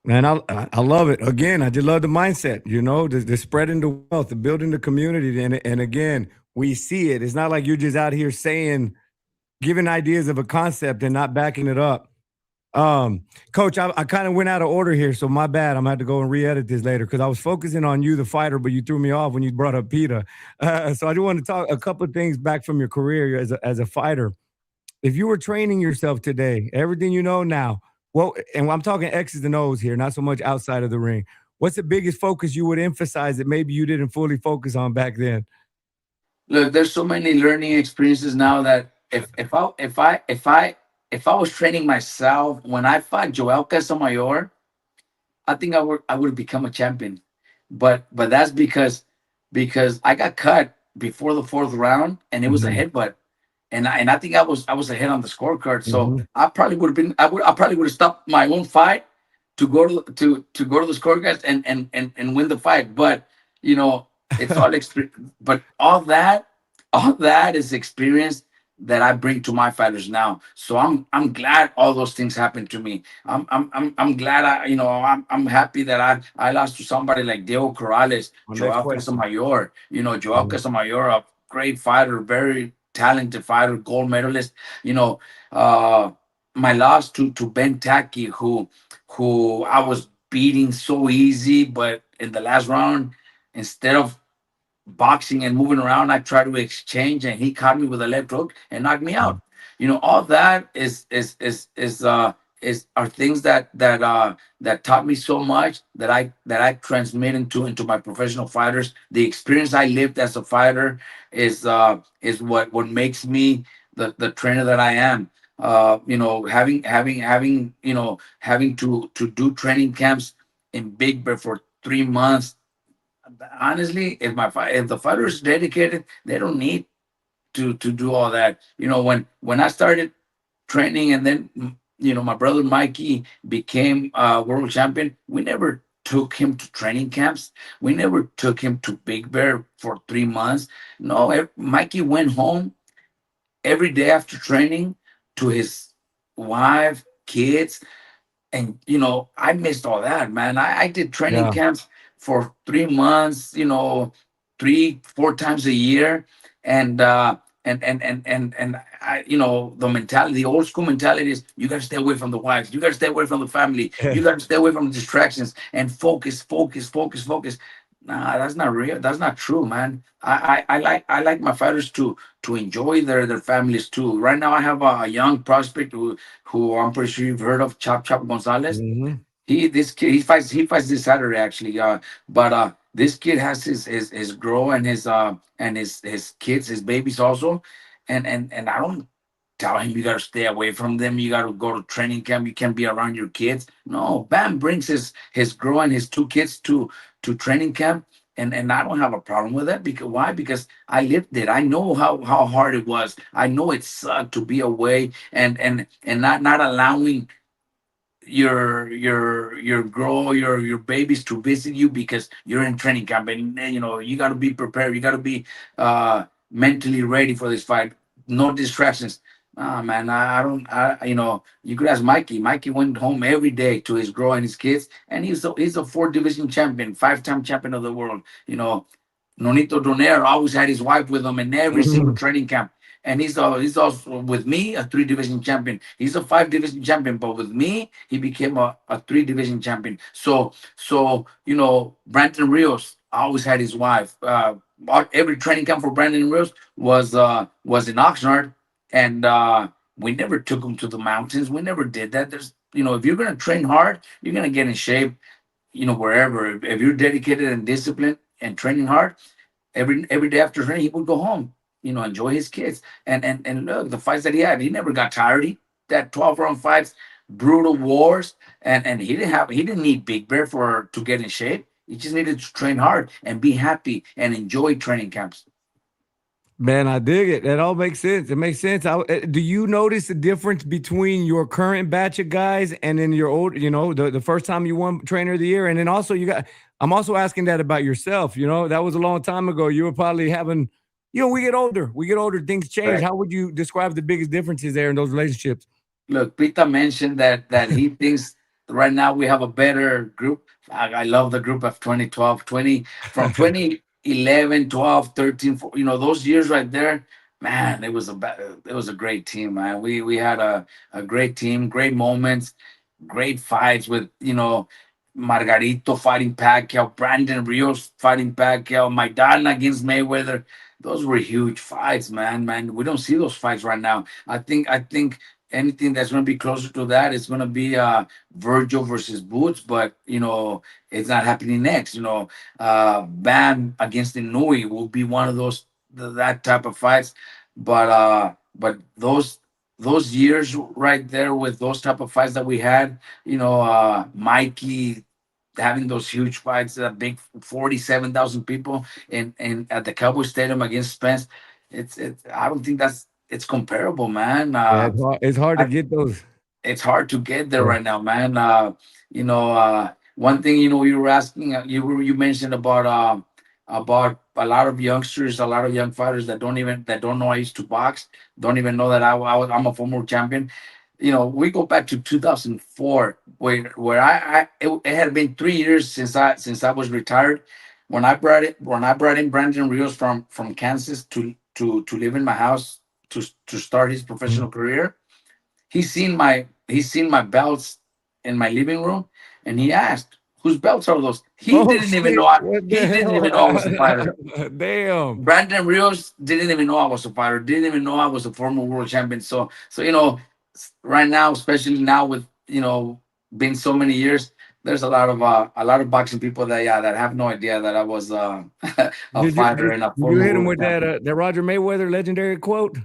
S1: Man, I love it. Again, I just love the mindset, you know, the spreading the wealth, the building the community. And again, we see it. It's not like you're just out here saying, giving ideas of a concept and not backing it up. Um, Coach, I kind of went out of order here, so my bad. I'm gonna have to go and re-edit this later because I was focusing on you, the fighter, but you threw me off when you brought up Peter. So I do want to talk a couple of things back from your career as a fighter. If you were training yourself today, everything you know now, well, and I'm talking X's and O's here, not so much outside of the ring. What's the biggest focus you would emphasize that maybe you didn't fully focus on back then?
S2: Look, there's so many learning experiences now that if I was training myself when I fought Joel Casamayor, I think I would have become a champion. But that's because I got cut before the fourth round, and it was a
S1: Mhm,
S2: headbutt. And I think I was ahead on the scorecard. So
S1: mhm.
S2: I probably would have stopped my own fight to go to go to the scorecards and win the fight. But you know, it's all experience. But all that is experience that I bring to my fighters now. So I'm glad all those things happened to me. I'm glad I'm happy that I lost to somebody like Diego Corrales,
S1: My next
S2: Joao
S1: question.
S2: Casamayor. You know, Joao
S1: Mhm.
S2: Casamayor, a great fighter, very talented fighter, gold medalist. You know, uh, my loss to Ben Taki, who I was beating so easy, but in the last round, instead of boxing and moving around, I tried to exchange, and he caught me with a left hook and knocked me out. You know, all that is are things that taught me so much that I transmit into my professional fighters. The experience I lived as a fighter is what makes me the trainer that I am. You know, having having to do training camps in Big Bear for 3 months. Honestly, if the fighter is dedicated, they don't need to do all that. You know, when I started training, and then my brother Mikey became world champion, we never took him to training camps. We never took him to Big Bear for 3 months. No, Mikey went home every day after training to his wife, kids, and I missed all that, man. I did training
S1: Yeah.
S2: camps for 3 months, 3 4 times a year. And uh and and and and, and I, the mentality, the old school mentality is, you got to stay away from the wives, you got to stay away from the family, you got to stay away from the distractions, and focus. Nah, that's not real, that's not true, man. I like my fighters to enjoy their families too. Right now I have a young prospect who I'm pretty sure you've heard of, Chop Gonzalez.
S1: Hmm.
S2: This kid, he fights this Saturday actually. But this kid has his girl and his kids, his babies also, and I don't tell him you got to stay away from them. You got to go to training camp. You can't be around your kids. No, Bam brings his girl and his two kids to training camp, and I don't have a problem with that. Because why? Because I lived it. I know how hard it was. I know it sucked to be away and not allowing your girl, your babies to visit you because you're in training camp, and you got to be prepared, you got to be mentally ready for this fight. No distractions. Ah, man, I don't you could ask Mikey went home every day to his girl and his kids, and he's a four division champion, five-time champion of the world. Nonito Donaire always had his wife with him in every single
S1: Hmm.
S2: training camp. And he's also with me a three division champion. He's a five division champion, but with me he became a three division champion. So Brandon Rios always had his wife. Every training camp for Brandon Rios was in Oxnard, and we never took him to the mountains. We never did that. If you're gonna train hard, you're gonna get in shape. Wherever, if you're dedicated and disciplined and training hard, every day after training, he would go home, enjoy his kids. And look, the fights that he never got tired. He That 12 round fights, brutal wars, and he didn't need Big Bear for to get in shape. He just needed to train hard and be happy and enjoy training camps.
S1: Man, I dig it. That all makes sense. It makes sense. Do you notice the difference between your current batch of guys and then your old, the first time you won trainer of the year? And then also I'm also asking that about yourself. That was a long time ago. You were probably having, we get older, things change.
S2: Right.
S1: How would you describe the biggest differences there in those relationships?
S2: Look, Pita mentioned that he thinks right now we have a better group. I love the group of 2012, 20 from 2011, 12, 13, those years right there. Man, it was a great team, man. We had a great team, great moments, great fights with Margarito fighting Pacquiao, Brandon Rios fighting Pacquiao, Maidana against Mayweather. Those were huge fights, man. Man, we don't see those fights right now. I think anything that's going to be closer to that is going to be Virgil versus Boots, but it's not happening next. Bam against Inoue will be one of that type of fights, but those years right there with those type of fights that we had, Mikey having those huge fights, that big 47,000 people in at the Cowboy Stadium against Spence. It's I don't think it's comparable, man.
S1: Yeah, it's hard to
S2: I,
S1: get those.
S2: it's hard to get there
S1: Yeah.
S2: right now, man. One thing, you were asking, you mentioned about a lot of youngsters, a lot of young fighters that don't know I used to box, don't even know that I'm a former champion. We go back to 2004, where it had been 3 years since I was retired. When I brought in Brandon Rios from Kansas to live in my house to start his
S1: Mhm.
S2: professional career. He's seen my belts in my living room, and he asked, "Whose belts are those?" He
S1: Oh
S2: didn't even
S1: shit!
S2: know.
S1: What
S2: He
S1: the
S2: didn't even know I was a fighter.
S1: hell? Damn.
S2: Brandon Rios didn't even know I was a fighter. Didn't even know I was a former world champion. So right now, especially now with been so many years, there's a lot of boxing people that have no idea that I was a
S1: Did you
S2: fighter
S1: did,
S2: and a
S1: did you
S2: former
S1: hit him
S2: world
S1: with
S2: champion.
S1: that Roger Mayweather legendary quote?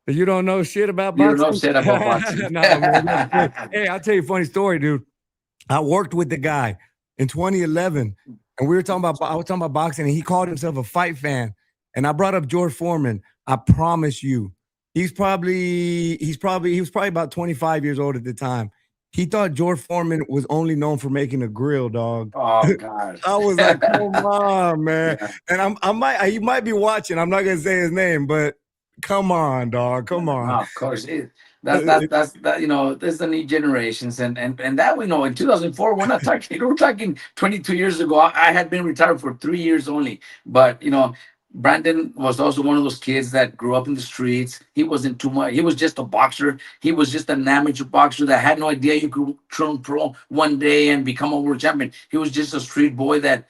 S1: That you don't know shit about
S2: You don't know
S1: boxing?
S2: shit about boxing.
S1: Nah, man, that's great. Hey, I'll tell you a funny story, dude. I worked with the guy in 2011, and I was talking about boxing, and he called himself a fight fan. And I brought up George Foreman. I promise you, he was probably about 25 years old at the time. He thought George Foreman was only known for making a grill, dog.
S2: Oh God.
S1: I was like, come on, man.
S2: Yeah.
S1: And he might be watching. I'm not gonna say his name, but come on, dog. Come
S2: No,
S1: on.
S2: of course. There's the new generations, and that we know in 2004, we're talking 22 years ago. I had been retired for 3 years only, but Brandon was also one of those kids that grew up in the streets. He wasn't too much. He was just a boxer. He was just an amateur boxer that had no idea you could turn pro one day and become a world champion. He was just a street boy that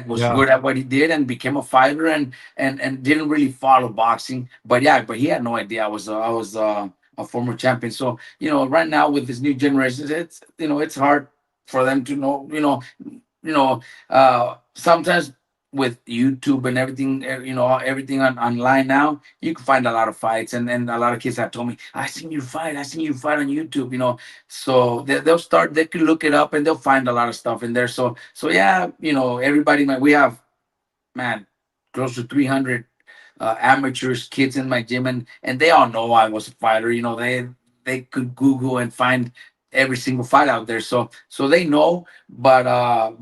S2: was
S1: Yeah.
S2: good at what he did and became a fighter and didn't really follow boxing. But he had no idea I was a former champion. So right now with this new generation, it's hard for them to know. Sometimes with YouTube and everything, everything online now, you can find a lot of fights, and a lot of kids have told me, I seen you fight on YouTube. So they can look it up and they'll find a lot of stuff in there. So yeah, everybody, man, we have, man, close to 300 amateurs, kids in my gym, and they all know I was a fighter. They could Google and find every single fight out there, so they know. But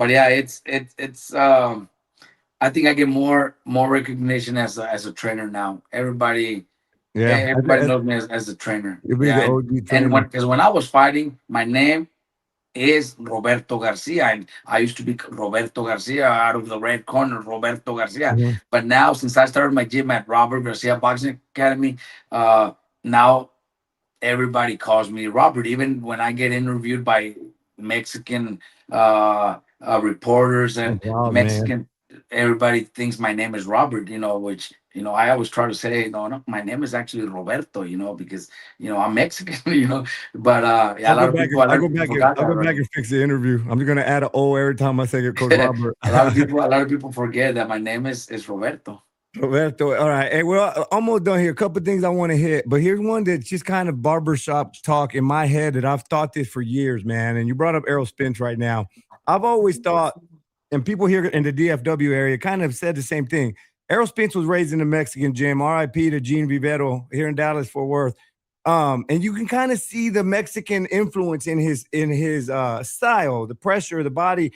S2: yeah, it's I think I get more recognition as a trainer now.
S1: Yeah.
S2: Everybody knows me as a trainer.
S1: You'll be
S2: Yeah,
S1: the
S2: and
S1: OG
S2: and
S1: trainer.
S2: when I was fighting, my name is Roberto Garcia, and I used to be Roberto Garcia out of the red corner, Roberto Garcia.
S1: Mhm.
S2: But now, since I started my gym at Robert Garcia Boxing Academy, now everybody calls me Robert. Even when I get interviewed by Mexican reporters
S1: That's
S2: and
S1: wild, man.
S2: Mexican, everybody thinks my name is Robert. Which I always try to say, no, no, my name is actually Roberto. Because I'm Mexican. But yeah, a lot of people forgot
S1: I'll
S2: that
S1: go back
S2: already.
S1: and fix the interview. I'm just gonna add an O every time I say Coach Robert.
S2: A lot of people forget that my name is Roberto.
S1: Roberto. All right. Hey, we're almost done here. A couple things I want to hit, but here's one that's just kind of barbershop talk in my head that I've thought this for years, man. And you brought up Errol Spence right now. I've always thought, and people here in the DFW area kind of said the same thing. Errol Spence was raised in a Mexican gym. RIP to Gene Vivero here in Dallas, Fort Worth. And you can kind of see the Mexican influence in his style, the pressure, the body.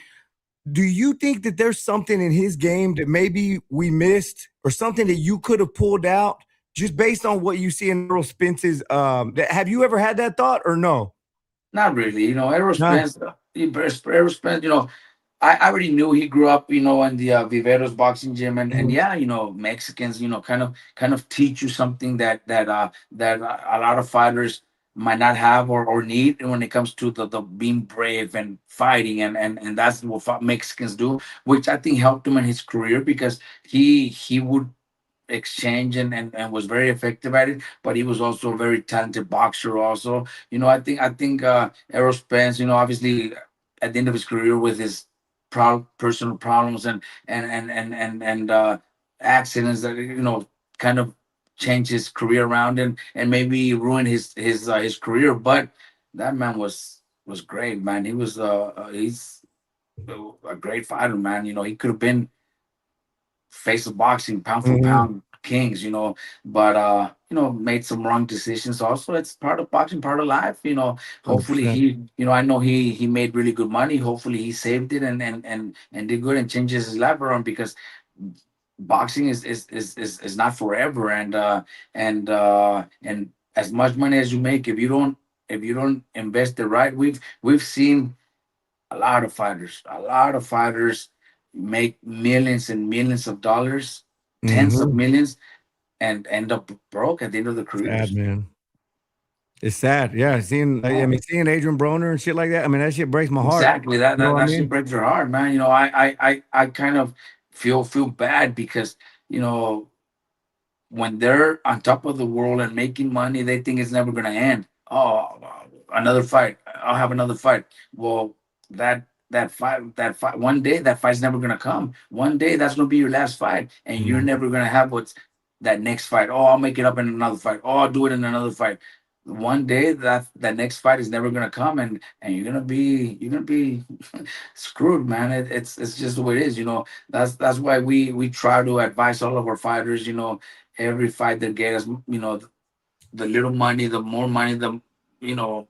S1: Do you think that there's something in his game that maybe we missed, or something that you could have pulled out just based on what you see in Earl Spence's? Have you ever had that thought or no?
S2: Not really. Errol
S1: No.
S2: Spence. Errol Spence. I already knew he grew up, in the Viveros boxing gym, and
S1: Mhm.
S2: yeah, Mexicans, kind of teach you something that a lot of fighters might not have or need when it comes to the being brave and fighting, and that's what Mexicans do, which I think helped him in his career because he would exchange and was very effective at it, but he was also a very talented boxer also. I think Errol Spence, obviously at the end of his career with his personal problems and accidents that kind of changed his career around and maybe ruined his career, but that man was great, man. He's a great fighter, man. He could have been face of boxing, pound for
S1: Mhm.
S2: pound, kings, but made some wrong decisions. Also, it's part of boxing, part of life. Hopefully
S1: 100%.
S2: I know he made really good money. Hopefully he saved it and did good and changes his life around, because boxing is not forever. And as much money as you make, if you don't invest it right, we've seen a lot of fighters make millions and millions of dollars, tens of
S1: Hmm.
S2: millions, and end up broke at the end of the
S1: Sad,
S2: careers.
S1: man. It's sad. Yeah, I
S2: Yeah,
S1: mean, seeing Adrian Broner and shit like that. I mean, that shit breaks my heart.
S2: exactly. That
S1: You know
S2: that,
S1: what I
S2: that shit
S1: mean?
S2: breaks your heart, man. I kind of feel bad, because you know when they're on top of the world and making money, they think it's never going to end. Oh, another fight. I'll have another fight. Well, that fight, one day that fight's never going to come. One day that's going to be your last fight, and you're
S1: Mhm.
S2: never going to have what's that next fight. Oh, I'll make it up in another fight. Oh, I'll do it in another fight. One day that next fight is never going to come, and you're gonna be screwed, man. It's just the way it is. That's why we try to advise all of our fighters. Every fight that get us, the little money, the more money, you know,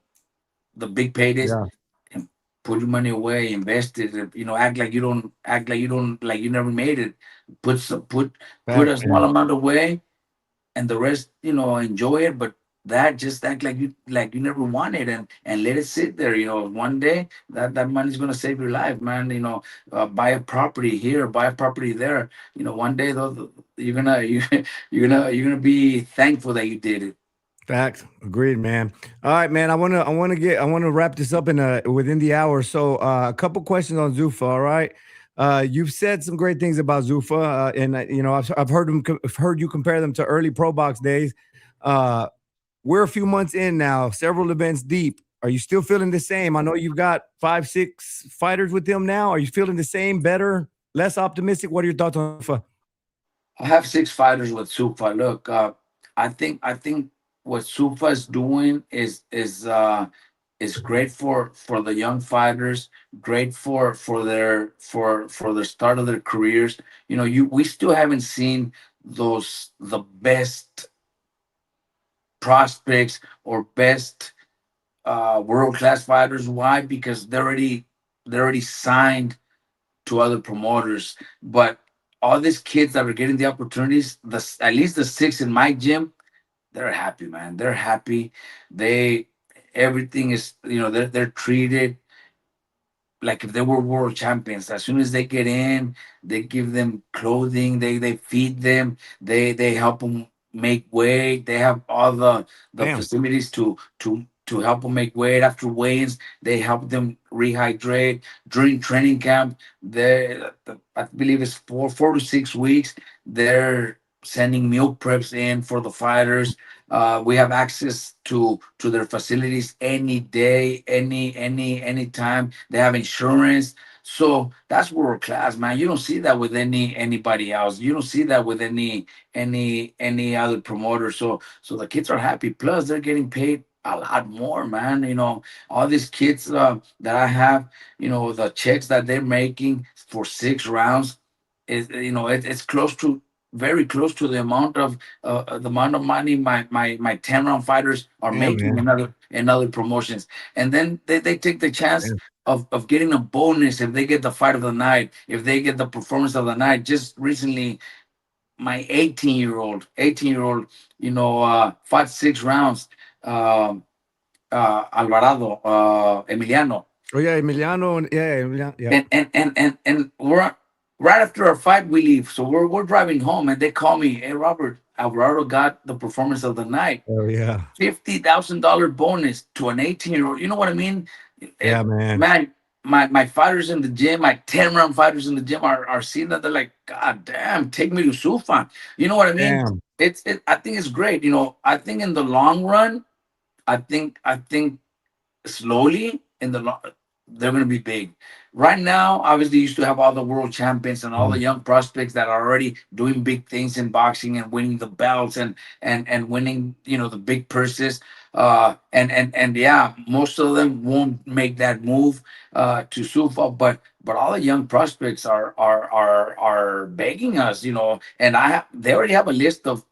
S2: the big paydays,
S1: Yeah,
S2: and put your money away, invest it. Act like you don't, like you never made it. Put
S1: facts,
S2: a small
S1: man.
S2: amount away, and the rest, enjoy it. But that, just act like you never won it, and let it sit there. One day that money's gonna save your life, man. Buy a property here, buy a property there. One day though, you're gonna be thankful that you did it.
S1: Facts. Agreed, man. All right, man. I want to wrap this up in within the hour. So, a couple questions on Zuffa. All right. You've said some great things about Zuffa, and I've heard you compare them to early pro box days. Uh, we're a few months in now, several events deep. Are you still feeling the same? I know you've got 5, 6 fighters with them now. Are you feeling the same, better, less optimistic? What are your thoughts on Zuffa?
S2: I have 6 fighters with Zuffa. Look, I think what Zuffa is doing is great for the young fighters, great for the start of their careers. We still haven't seen the best prospects or best world class fighters. Why? Because they're already signed to other promoters. But all these kids that are getting the opportunities, at least the 6 in my gym, they're happy, man. They're happy. They Everything is, they're treated like if they were world champions. As soon as they get in, they give them clothing, they feed them, they help them make weight. They have all the
S1: Damn.
S2: facilities to help them make weight. After weigh-ins, they help them rehydrate. During training camp, I believe it's 4 to 6 weeks. They're sending meal preps in for the fighters. We have access to their facilities any day, any time. They have insurance, so that's world class, man. You don't see that with anybody else. You don't see that with any other promoter. So the kids are happy. Plus, they're getting paid a lot more, man. All these kids that I have, the checks that they're making for 6 rounds is, it's close to very close to the amount of money my 10 round fighters are
S1: Damn,
S2: making
S1: man.
S2: in other promotions. And then they take the chance
S1: Damn.
S2: of getting a bonus if they get the fight of the night, if they get the performance of the night. Just recently, my 18-year old fought 6 rounds. Alvarado, Emiliano,
S1: Oh yeah, Emiliano. Yeah, Emiliano. Yeah.
S2: and we're right after our fight, we leave. So we're driving home, and they call me, "Hey, Robert, Alvarado got the performance of the night,
S1: Oh yeah.
S2: $50,000 bonus to an 18-year-old." You know what I mean?
S1: Yeah, man.
S2: Man, my fighters in the gym, my 10 round fighters in the gym are seeing that. They're like, "God damn, take me to Zuffa." You know what I mean?
S1: Damn.
S2: I think it's great. I think in the long run, I think slowly they're going to be big. Right now, obviously, you used to have all the world champions and all the
S1: Mhm.
S2: young prospects that are already doing big things in boxing and winning the belts and winning the big purses. And yeah, most of them won't make that move to Zuffa, but all the young prospects are begging us, and they already have a list of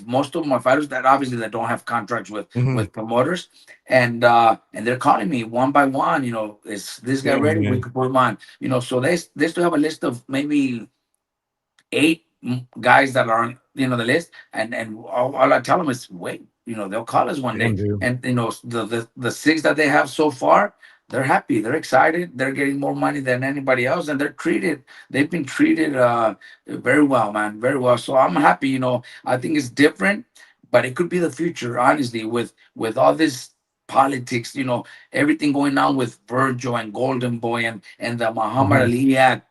S2: most of my fighters that obviously that don't have contracts
S1: Mhm.
S2: with promoters, and they're calling me one by one, is this guy
S1: Yeah,
S2: ready? We
S1: man.
S2: could put him on, so they still have a list of maybe eight guys that are on the list, and all I tell them is wait, they'll call us one
S1: Damn,
S2: day,
S1: dude.
S2: and the six that they have so far, they're happy, they're excited, they're getting more money than anybody else, and they've been treated very well, man, very well. So I'm happy. I think it's different, but it could be the future, honestly, with all this politics, everything going on with Virgil and Golden Boy and the Muhammad
S1: Mhm.
S2: Ali Act,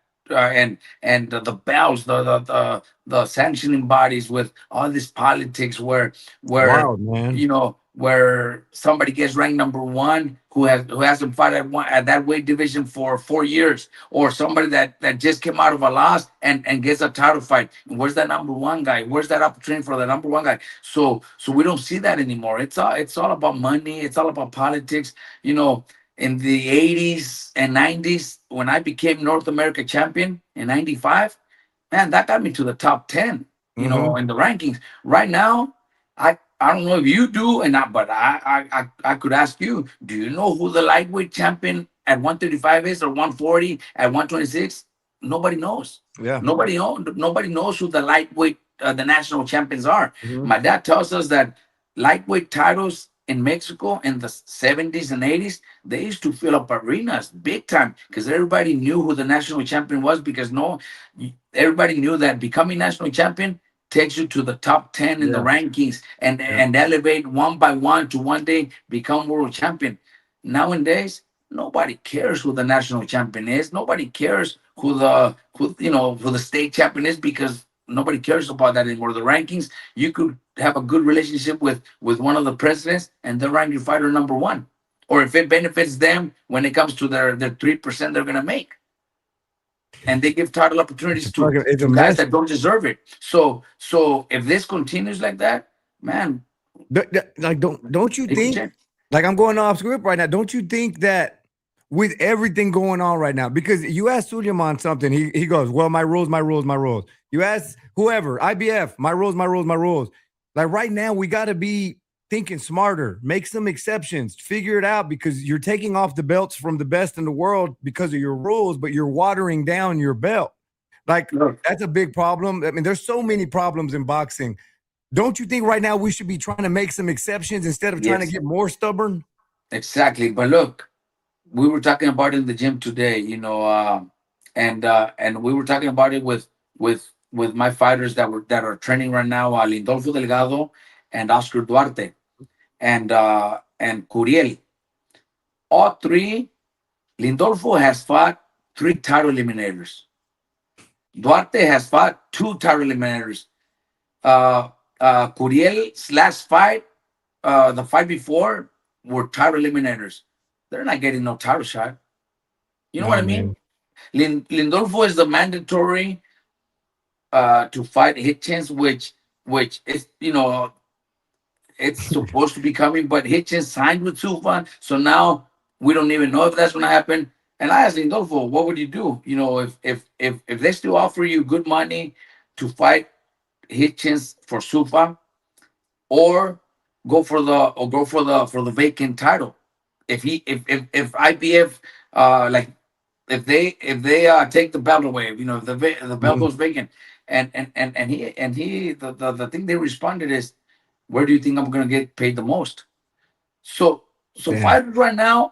S2: and the bells, the sanctioning bodies, with all this politics where
S1: Wild, man.
S2: where somebody gets ranked number one who hasn't fought at that weight division for 4 years, or somebody that just came out of a loss and gets a title fight. And where's that number one guy? Where's that opportunity for the number one guy? So we don't see that anymore. It's all about money. It's all about politics. In the 80s and 90s, when I became North America champion in 95, man, that got me to the top 10,
S1: Mhm.
S2: in the rankings. Right now, I don't know if you do, but I could ask you, do you know who the lightweight champion at 135 is, or 140 at 126? Nobody knows.
S1: Yeah.
S2: Nobody knows who the lightweight, the national champions are.
S1: Mhm.
S2: My dad tells us that lightweight titles in Mexico in the 70s and 80s, they used to fill up arenas big time, because everybody knew who the national champion was, because no, everybody knew that becoming national champion takes you to the top 10 in the
S1: Yeah.
S2: rankings, and
S1: Yeah.
S2: elevate one by one to one day become world champion. Nowadays, nobody cares who the national champion is. Nobody cares who the state champion is, because nobody cares about that anymore. The rankings, you could have a good relationship with one of the presidents, and they'll rank your fighter number one. Or if it benefits them when it comes to their 3% they're gonna make, and they give title opportunities to
S1: It's a
S2: guys
S1: mess.
S2: that don't deserve it. So if this continues like that, man,
S1: Like, don't you
S2: it could
S1: think?
S2: change.
S1: Like, I'm going off script right now. Don't you think that with everything going on right now, because you ask Suleiman something, he goes, "Well, my rules, my rules, my rules." You ask whoever, IBF, my rules, my rules, my rules. Like right now, we got to be thinking smarter, make some exceptions, figure it out, because you're taking off the belts from the best in the world because of your rules, but you're watering down your belt. Like,
S2: Look,
S1: that's a big problem. I mean, there's so many problems in boxing. Don't you think right now we should be trying to make some exceptions instead of trying to
S2: yes,
S1: get more stubborn?
S2: exactly. But look, we were talking about it in the gym today, and we were talking about it with my fighters that are training right now, Lindolfo Delgado and Oscar Duarte and Curiel. All three, Lindolfo has fought three title eliminators. Duarte has fought two title eliminators. Curiel's last fight, the fight before, were title eliminators. They're not getting no title shot. You know what
S1: No,
S2: I mean?
S1: man.
S2: Lindolfo is the mandatory to fight Hitchens, which is it's supposed to be coming, but Hitchens signed with Zuffa, so now we don't even know if that's going to happen. And I asked Lindolfo, what would you do? If they still offer you good money to fight Hitchens for Zuffa, or go for the vacant title. If IBF, like, if they take the belt away, if the belt
S1: Mhm.
S2: goes vacant, and the thing they responded is, where do you think I'm gonna get paid the most? So so
S1: Damn.
S2: fighters right now,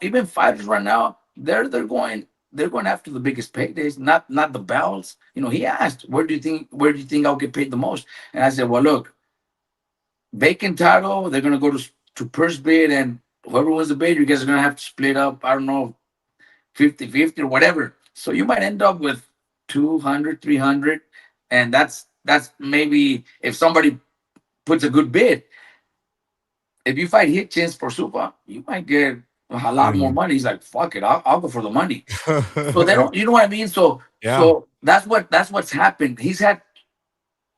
S2: they're going after the biggest paydays, not the belts. He asked, where do you think I'll get paid the most? And I said, well, look, vacant title, they're gonna go to purse bid, and whoever wins the bid, you guys are gonna have to split up, I don't know, 50-50 or whatever. So you might end up with 200, 300, and that's maybe if somebody puts a good bid. If you fight Hitchens for Super, you might get a lot more
S1: Damn.
S2: money. He's like, fuck it, I'll go for the money. So they don't, you know what I mean? So
S1: Yeah.
S2: so that's what's happened. He's had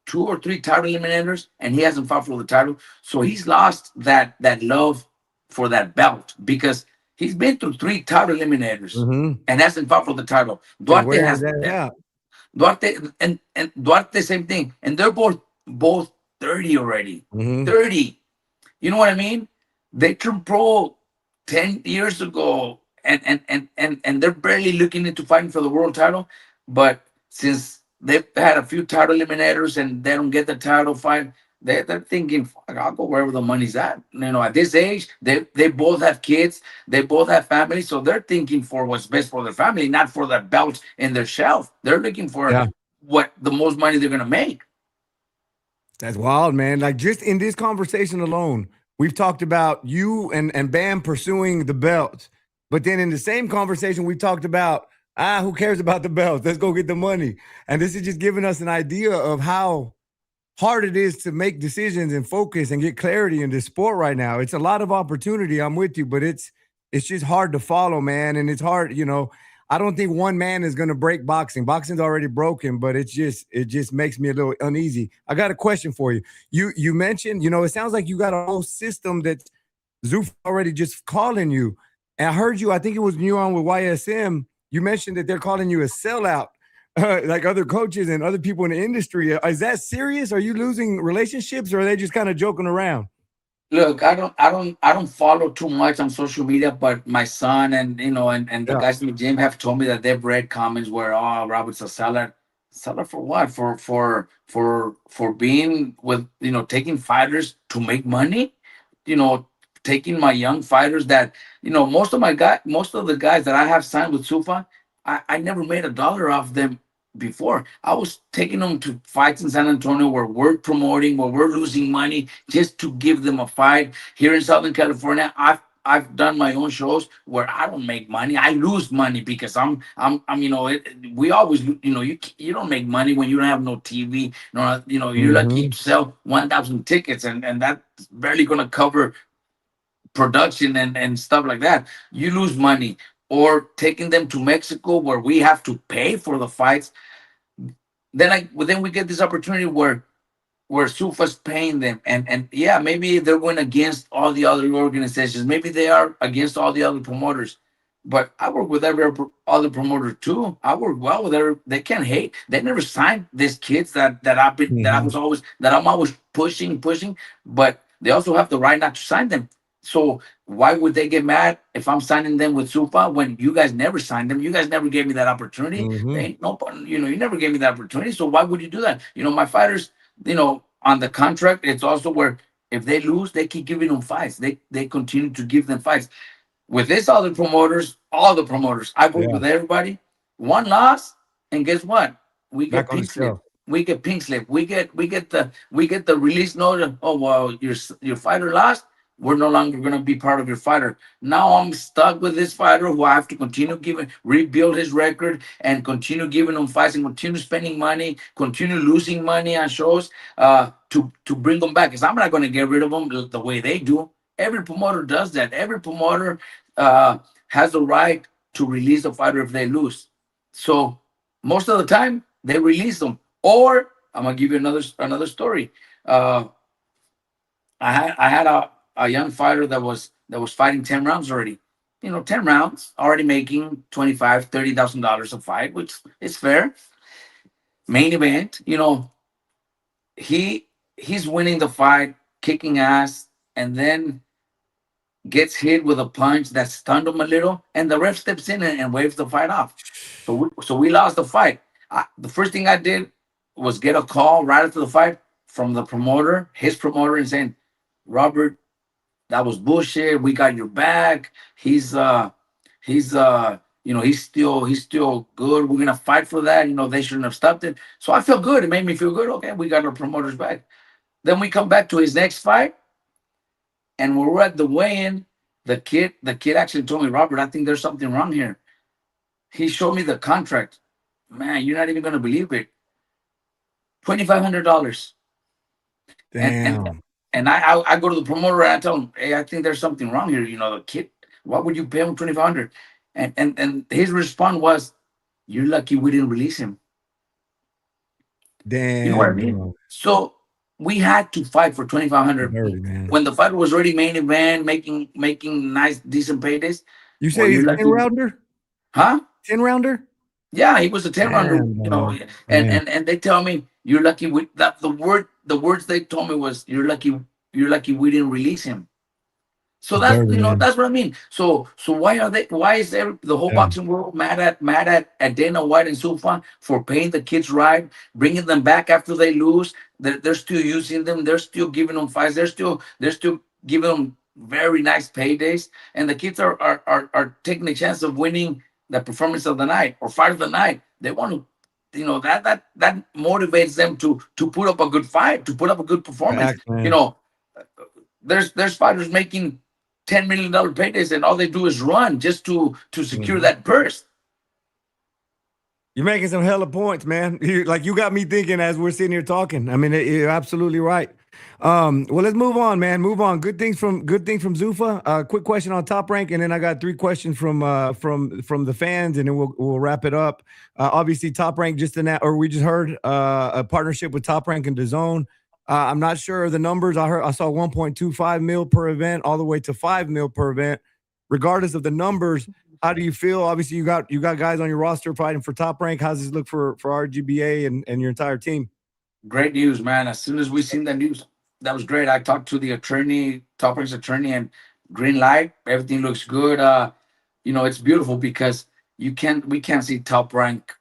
S2: two or three title eliminators, and he hasn't fought for the title. So he's lost that love for that belt because he's been through three title eliminators
S1: Mm-hmm.
S2: and hasn't fought for the title.
S1: Been
S2: Duarte
S1: wearing
S2: has
S1: that out.
S2: Duarte and Duarte same thing, and they're both 30 already.
S1: Mm-hmm.
S2: 30. You know what I mean? They turned pro 10 years ago, and they're barely looking into fighting for the world title. But since they've had a few title eliminators and they don't get the title fight, they're thinking, fuck, I'll go wherever the money's at. You know, at this age, they both have kids, they both have families, so they're thinking for what's best for their family, not for the belt in their shelf. They're looking for
S1: Yeah.
S2: what the most money they're gonna make.
S1: That's wild, man. Like just in this conversation alone, we've talked about you and Bam pursuing the belt. But then in the same conversation, we talked about, who cares about the belt? Let's go get the money. And this is just giving us an idea of how hard it is to make decisions and focus and get clarity in this sport right now. It's a lot of opportunity. I'm with you, but it's just hard to follow, man. And it's hard, I don't think one man is gonna break boxing. Boxing's already broken, but it just makes me a little uneasy. I got a question for you. You mentioned, it sounds like you got a whole system that Zuffa already just calling you. And I heard you, I think it was you on with YSM. You mentioned that they're calling you a sellout, like other coaches and other people in the industry. Is that serious? Are you losing relationships or are they just kind of joking around?
S2: Look, I don't follow too much on social media, but my son and and the
S1: Yeah.
S2: guys in the gym have told me that they've read comments where, oh, Robert's a seller. Seller for what? For being with taking fighters to make money, you know, taking my young fighters that most of the guys that I have signed with Sufa, I never made a dollar off them before. I was taking them to fights in San Antonio where we're promoting, where we're losing money just to give them a fight. Here in Southern California, I've done my own shows where I don't make money. I lose money because we always you don't make money when you don't have no TV. No, you're lucky
S1: Hmm.
S2: to sell 1,000 tickets, and that's barely gonna cover production and stuff like that. You lose money. Or taking them to Mexico where we have to pay for the fights, then we get this opportunity where Sufa's paying them, and yeah, maybe they're going against all the other organizations, maybe they are against all the other promoters, but I work with every other promoter too. I work well with every. They can't hate. They never signed these kids
S1: Hmm.
S2: that I'm always pushing, but they also have the right not to sign them. So why would they get mad if I'm signing them with Sufa when you guys never signed them? You guys never gave me that opportunity. They
S1: Hmm.
S2: ain't no, you never gave me that opportunity. So why would you do that? My fighters, on the contract, it's also where if they lose, they keep giving them fights. They continue to give them fights. With this other promoters, all the promoters, I work
S1: Yeah.
S2: with everybody. One loss, and guess what? We get
S1: Back on the
S2: pink slip.
S1: shelf.
S2: We get pink slip. We get the release note. Oh well, your fighter lost. We're no longer gonna be part of your fighter. Now I'm stuck with this fighter who I have to continue rebuild his record, and continue giving him fights, and continue spending money, continue losing money on shows, to bring them back. Because I'm not gonna get rid of them the way they do. Every promoter does that. Every promoter has the right to release the fighter if they lose. So most of the time they release them. Or I'm gonna give you another story. Uh, I had a young fighter that was fighting 10 rounds already. 10 rounds already making 25, $30,000 a fight, which is fair. Main event. He's winning the fight, kicking ass, and then gets hit with a punch that stunned him a little, and the ref steps in and waves the fight off. So we lost the fight. The first thing I did was get a call right after the fight from the promoter, his promoter, and saying, Robert, that was bullshit. We got your back. He's still good. We're gonna fight for that. They shouldn't have stopped it. So I feel good. It made me feel good. Okay, we got our promoters back. Then we come back to his next fight, and when we're at the weigh-in, the kid actually told me, Robert, I think there's something wrong here. He showed me the contract. Man, you're not even gonna believe it. $2,500. And and
S1: Damn.
S2: and I go to the promoter and I tell him, hey, I think there's something wrong here. The kid, why would you pay him 2,500? And his response was, you're lucky we didn't release him. You know what I
S1: Damn,
S2: mean?
S1: bro.
S2: So we had to fight for 2,500
S1: Dirty, man.
S2: when the fight was already main event, making nice decent paydays.
S1: You
S2: Well,
S1: say
S2: you're
S1: he's a 10
S2: lucky,
S1: rounder?
S2: huh?
S1: 10 rounder?
S2: Yeah, he was a 10 rounder,
S1: Damn, dog.
S2: and
S1: Damn.
S2: they tell me you're lucky with that. The words they told me was you're lucky we didn't release him. So
S1: It's
S2: that's
S1: dirty, man.
S2: that's what I mean. So why are they? Why is the whole
S1: Yeah.
S2: boxing world mad at Dana White and Zuffa for paying the kids right, bringing them back after they lose? They're still using them. They're still giving them fights. They're still giving them very nice paydays, and the kids are taking the chance of winning the performance of the night or fight of the night. They want to. That motivates them to put up a good fight, to put up a good performance.
S1: Facts,
S2: You
S1: man.
S2: know, there's fighters making $10 million paydays, and all they do is run just to secure
S1: Mhm.
S2: that burst.
S1: You're making some hella points, man. You got me thinking as we're sitting here talking. I mean, you're absolutely right. Well, let's move on, man. Move on. Good things from Zuffa. Quick question on Top Rank, and then I got three questions from the fans, and then we'll wrap it up. Obviously, Top Rank just in that, or we just heard a partnership with Top Rank and DAZN. I'm not sure of the numbers. I saw 1.25 mil per event, all the way to 5 mil per event. Regardless of the numbers, how do you feel? Obviously, you got guys on your roster fighting for Top Rank. How's this look for RGBA and your entire team?
S2: Great news, man. As soon as we seen the news, that was great. I talked to the attorney, Top Rank's attorney, and green light. Everything looks good. It's beautiful because we can't see Top Rank,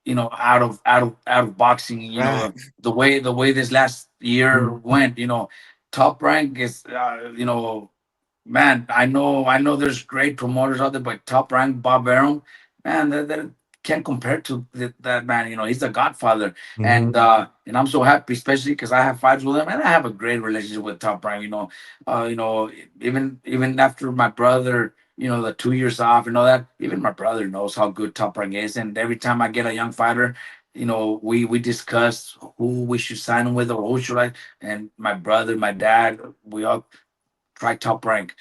S2: out of boxing.
S1: Right.
S2: The way this last year went. Top Rank is, man, I know there's great promoters out there, but Top Rank Bob Arum, man, that can't compare to that man. He's the Godfather,
S1: Mm-hmm.
S2: and I'm so happy, especially because I have fights with him, and I have a great relationship with Top Rank. Even after my brother, the 2 years off and all that, even my brother knows how good Top Rank is, and every time I get a young fighter. We discuss who we should sign him with or who should I, and my brother, my dad, we all try Top Rank.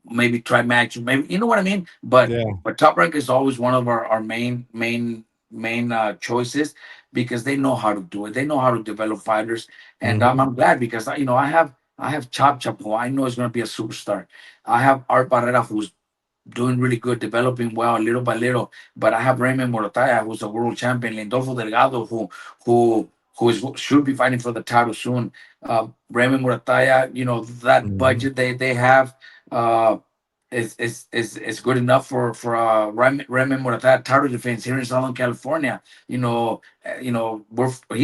S2: Maybe try Match. Maybe you know what I mean. But
S1: Yeah.
S2: but Top Rank is always one of our main choices because they know how to do it. They know how to develop fighters, and
S1: Mm-hmm.
S2: I'm glad because I have Chop Chop, who I know is going to be a superstar. I have Art Barrera, who's doing really good, developing well little by little. But I have Raymond Morataya, who's a world champion, Lindolfo Delgado, who should be fighting for the title soon. Raymond Morataya, that
S1: Mm-hmm.
S2: budget they have uh, is good enough for Raymond Morataya title defense here in Southern California. He's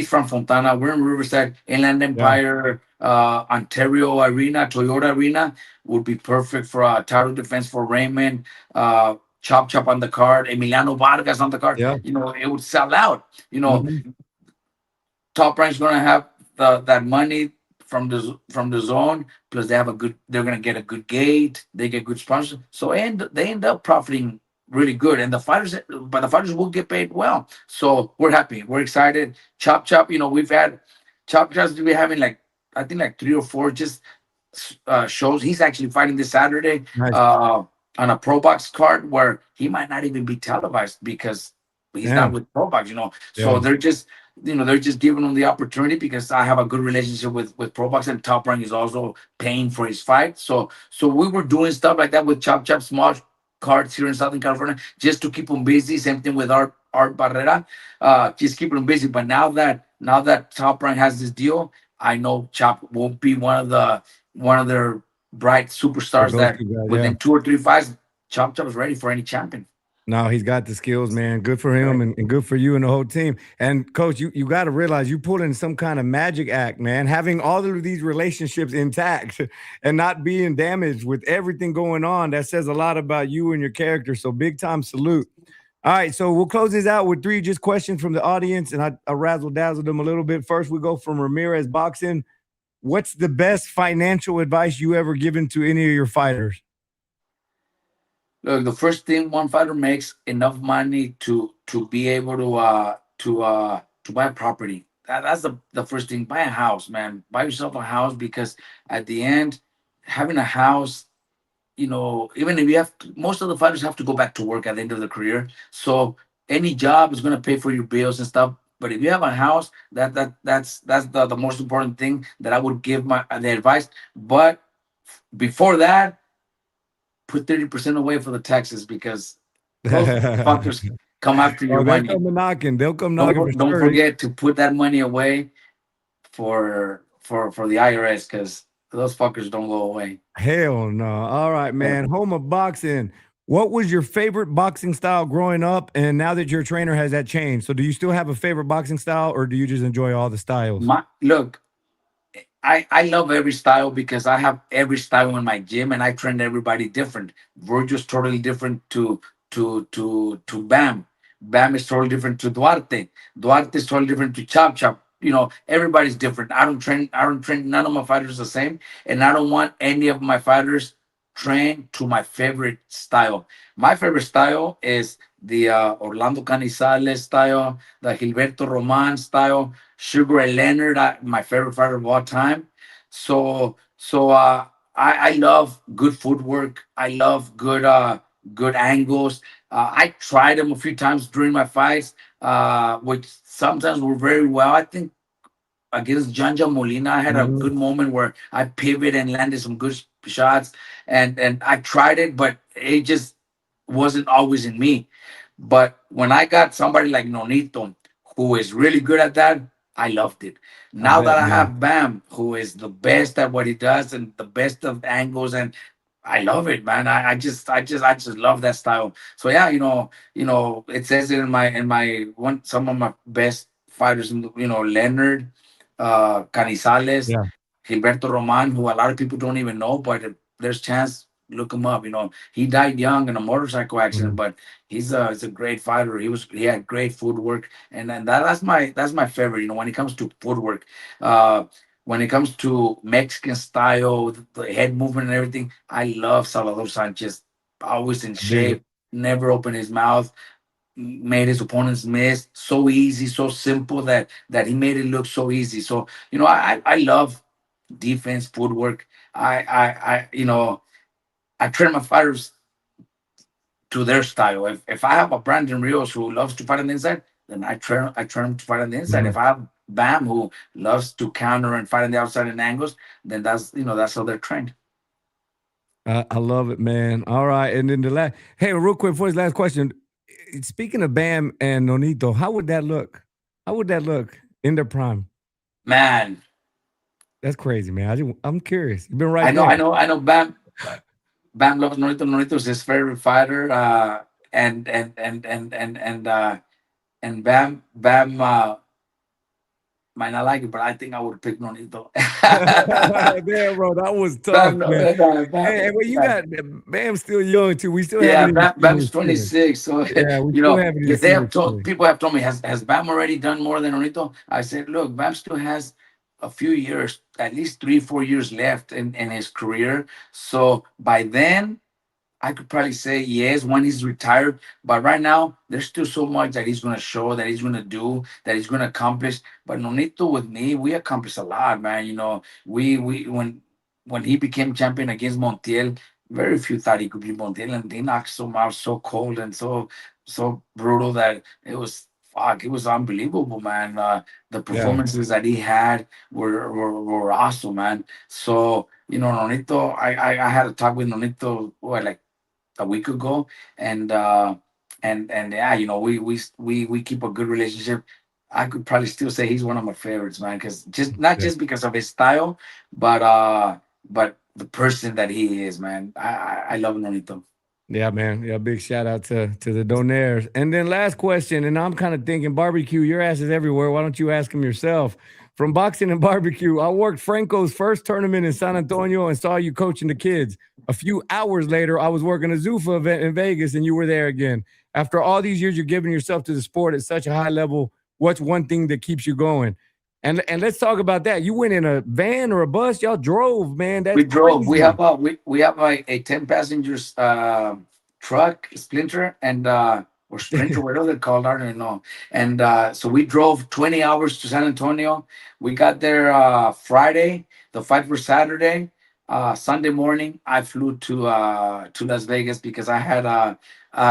S2: from Fontana. We're in Riverside, Inland
S1: Yeah.
S2: Empire, Ontario Arena, Toyota Arena would be perfect for a title defense for Raymond. Chop Chop on the card, Emiliano Vargas on the card.
S1: Yeah.
S2: It would sell out.
S1: Mm-hmm.
S2: Top Rank's going to have that money from the zone. Plus, they have a good. They're going to get a good gate. They get good sponsors. So they end up profiting really good, and the fighters will get paid well. So we're happy. We're excited. Chop Chop. We've had Chop Chop's been having like I think like 3 or 4 just shows. He's actually fighting this Saturday
S1: Nice.
S2: on a Pro Box card where he might not even be televised because he's not
S1: Damn.
S2: with Pro Box. So
S1: Yeah.
S2: they're just giving him the opportunity because I have a good relationship with Pro Box, and Top Rank is also paying for his fight. So we were doing stuff like that with Chop Chop small cards here in Southern California just to keep him busy. Same thing with Art Barrera, just keeping him busy. But now that Top Rank has this deal, I know Chop won't be one of their bright
S1: The
S2: superstars that
S1: go-to guy. Yeah.
S2: within 2 or 3 fights, Chop Chop is ready for any champion.
S1: No, he's got the skills, man. Good for him
S2: Right.
S1: and good for you and the whole team. And coach, you got to realize you pulled in some kind of magic act, man. Having all of these relationships intact and not being damaged with everything going on, that says a lot about you and your character. So big time salute. All right, so we'll close this out with three just questions from the audience, and I razzle dazzle them a little bit. First, we go from Ramirez Boxing. What's the best financial advice you ever given to any of your fighters?
S2: Look, the first thing one fighter makes enough money to be able to buy a property. That's the first thing. Buy a house, man. Buy yourself a house because at the end, having a house, even if most of the fighters have to go back to work at the end of the career. So any job is going to pay for your bills and stuff. But if you have a house, that's the most important thing that I would give my the advice. But before that, put 30% away for the taxes because those fuckers come after your
S1: Oh, they'll
S2: money.
S1: come knocking. They'll come knocking for
S2: Don't
S1: sure.
S2: forget to put that money away for the IRS because those fuckers don't go away.
S1: Hell no. All right, man. Home of boxing. What was your favorite boxing style growing up? And now that you're a trainer, has that changed? So do you still have a favorite boxing style or do you just enjoy all the styles?
S2: My look, I love every style because I have every style in my gym and I train everybody different. Virgil's totally different to Bam. Bam is totally different to Duarte. Duarte is totally different to Chop Chop. Everybody's different. I don't train none of my fighters the same, and I don't want any of my fighters trained to my favorite style. My favorite style is the Orlando Canizales style, the Gilberto Roman style, Sugar Ray Leonard, my favorite fighter of all time. So I love good footwork. I love good angles. I tried them a few times during my fights, which sometimes were very well. I think against Janja Molina, I had a
S1: Mhm.
S2: good moment where I pivoted and landed some good shots, and I tried it, but it just wasn't always in me. But when I got somebody like Nonito, who is really good at that, I loved it.
S1: I
S2: Now that
S1: bet,
S2: I
S1: man.
S2: have Bam, who is the best at what he does and the best of angles, and I love it, man. I just love that style. So yeah, it says it in my one some of my best fighters, Leonard, Canizales,
S1: Yeah.
S2: Gilberto Roman, who a lot of people don't even know, but if there's chance, look him up. He died young in a motorcycle accident,
S1: Mhm.
S2: but he's a great fighter. He had great footwork, and that's my favorite. When it comes to footwork, uh, when it comes to Mexican style, the head movement and everything, I love Salvador Sanchez. Always in
S1: I dig it.
S2: shape, never open his mouth, made his opponents miss. So easy, so simple that he made it look so easy. So I love defense, footwork. I train my fighters to their style. If I have a Brandon Rios who loves to fight on the inside, then I train him to fight on the inside.
S1: Mhm.
S2: If I have Bam who loves to counter and fight on the outside in angles, then that's how they're trained.
S1: I love it, man. All right. And then hey, real quick before this last question. Speaking of Bam and Nonito, how would that look? How would that look in their prime?
S2: Man,
S1: That's crazy, man. I'm curious. You've been right
S2: I know,
S1: there.
S2: I know, I know. Bam loves Norito. Norito's his favorite fighter, and Bam might not like it, but I think I would pick Nonito.
S1: Damn, bro, that was tough,
S2: Bam, no,
S1: man. Hey, well, you
S2: Bam.
S1: got Bam's still young too. We still
S2: Yeah,
S1: haven't even seen
S2: Bam's
S1: his chin.
S2: 26. So
S1: Yeah, we still haven't even
S2: if they
S1: seen
S2: have
S1: his
S2: told
S1: chin.
S2: people have told me, has Bam already done more than Nonito? I said, look, Bam still has a few years, at least 3, 4 years left in his career. So by then I could probably say yes when he's retired, but right now there's still so much that he's gonna show, that he's gonna do, that he's gonna accomplish. But Nonito with me, we accomplished a lot, man. We when he became champion against Montiel, very few thought he could beat Montiel, and he knocked so out so cold and so brutal that it was fuck. It was unbelievable, man. The
S1: Yeah,
S2: performances that he had were awesome, man. So Nonito, I had a talk with Nonito, what, like a week ago, and yeah, we keep a good relationship. I could probably still say he's one of my favorites, man, because just not
S1: yeah.
S2: just because of his style, but the person that he is, man. I love Nonito.
S1: Yeah, man. Yeah, big shout out to the donaires. And then last question, and I'm kind of thinking barbecue, your ass is everywhere. Why don't you ask him yourself? From boxing and barbecue, I worked Franco's first tournament in San Antonio and saw you coaching the kids. A few hours later, I was working a ZuFa event in Vegas and you were there again. After all these years, you're giving yourself to the sport at such a high level. What's one thing that keeps you going? And let's talk about that. You went in a van or a bus, y'all drove, man.
S2: We
S1: That's
S2: drove. We
S1: crazy.
S2: have a 10 passengers truck Splinter and or Sprinter, whatever they're called. I don't know. And so we drove 20 hours to San Antonio. We got there Friday. The fight was Saturday. Sunday morning, I flew to Las Vegas because I had a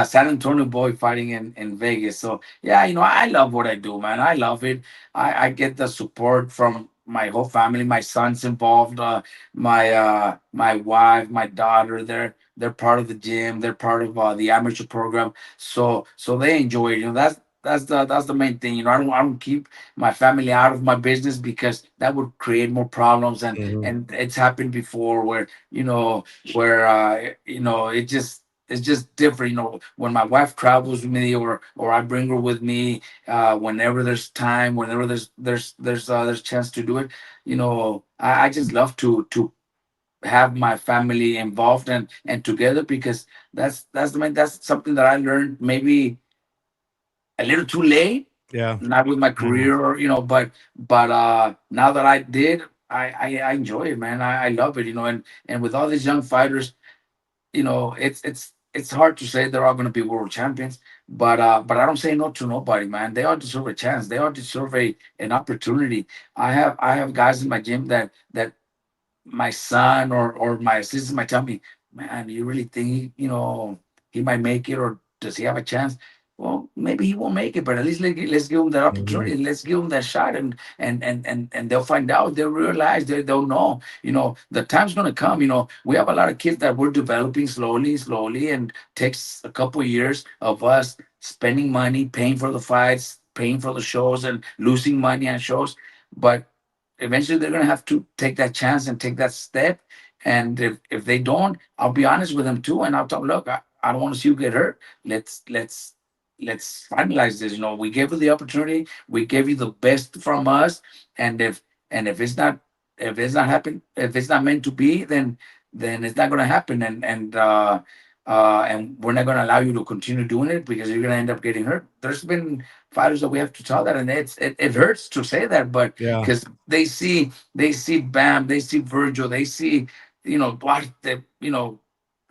S2: San Antonio boy fighting in Vegas. So yeah, I love what I do, man. I love it. I get the support from my whole family. My son's involved. My wife, my daughter. They're part of the gym. They're part of the amateur program. So they enjoy it. That's the main thing. I don't keep my family out of my business because that would create more problems, and it's happened before where it's just different. When my wife travels with me, or I bring her with me, whenever there's time, whenever there's chance to do it. I just love to have my family involved and together, because that's something that I learned maybe a little too late,
S1: Yeah.
S2: not with my
S1: Yeah.
S2: career, but now that I did, I enjoy it, man. I love it, and with all these young fighters, it's hard to say they're all going to be world champions, but I don't say no to nobody, man. They all deserve a chance. They all deserve an opportunity. I have guys in my gym that my son or my assistant might tell me, man, you really think he might make it, or does he have a chance? Well, maybe he won't make it, but at least let's give him that
S1: Mhm.
S2: opportunity. Let's give him that shot, and they'll find out. They'll realize. They'll know. The time's gonna come. We have a lot of kids that we're developing slowly, and takes a couple of years of us spending money, paying for the fights, paying for the shows, and losing money on shows. But eventually they're gonna have to take that chance and take that step. And if they don't, I'll be honest with them too, and I'll tell them, look, I don't want to see you get hurt. Let's finalize this. We gave you the opportunity, we gave you the best from us, and if it's not happen, if it's not meant to be, then it's not gonna happen. And we're not gonna allow you to continue doing it, because you're gonna end up getting hurt. There's been fighters that we have to tell that, and it hurts to say that, but
S1: Yeah.
S2: because they see Bam, they see Virgil, they see Duarte,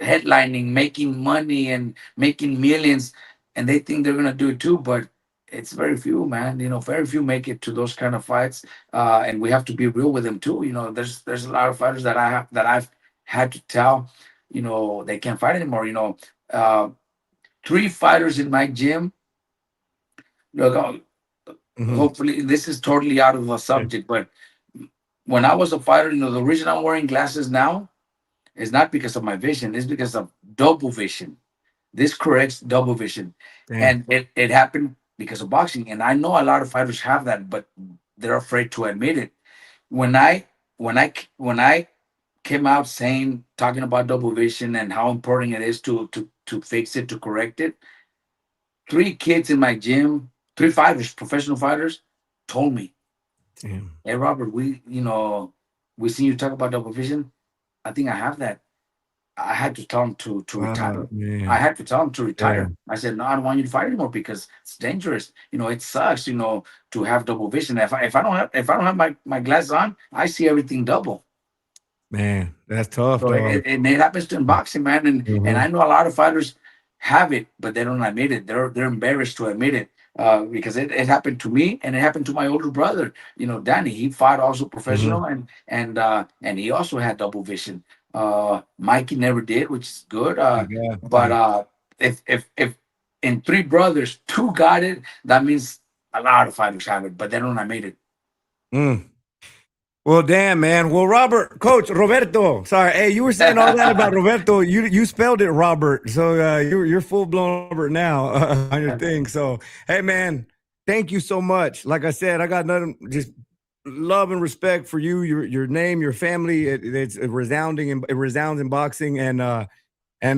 S2: headlining, making money and making millions, and they think they're gonna do it too, but it's very few, man. Very few make it to those kind of fights, and we have to be real with them too. There's a lot of fighters that I've had to tell, they can't fight anymore. Uh, three fighters in my gym. Look,
S1: Mhm.
S2: hopefully this is totally out of the
S1: Yeah.
S2: subject, but when I was a fighter, the reason I'm wearing glasses now is not because of my vision, it's because of double vision. This corrects double vision.
S1: Damn.
S2: And it happened because of boxing. And I know a lot of fighters have that, but they're afraid to admit it. When I came out saying, talking about double vision and how important it is to fix it, to correct it, three kids in my gym, three fighters, professional fighters, told me,
S1: Damn.
S2: hey Robert, we seen you talk about double vision. I think I have that. I had to tell him to
S1: Wow,
S2: retire. I
S1: man.
S2: had to tell him to
S1: Yeah.
S2: retire. I said, no, I don't want you to fight anymore, because it's dangerous. It sucks, to have double vision. If I don't have my glasses on, I see everything double.
S1: Man, that's tough,
S2: So
S1: dog.
S2: it happens to in boxing, man, and I
S1: Mhm.
S2: know a lot of fighters have it, but they don't admit it. They're embarrassed to admit it, because it happened to me, and it happened to my older brother. Danny, he fought also
S1: Mhm.
S2: professional, and he also had double vision. Mikey never did, which is good.
S1: My God.
S2: But
S1: Yeah.
S2: if in three brothers, two got it, that means a lot of fighters have it, but they don't admit it.
S1: Mm. Well, damn, man. Well, Robert, Coach Roberto. Sorry, hey, you were saying all that about Roberto. You spelled it Robert, so you're full blown Robert now on your thing. So, hey, man, thank you so much. Like I said, I got nothing, just love and respect for you, your name, your family. It's resounding, it resounds in boxing, and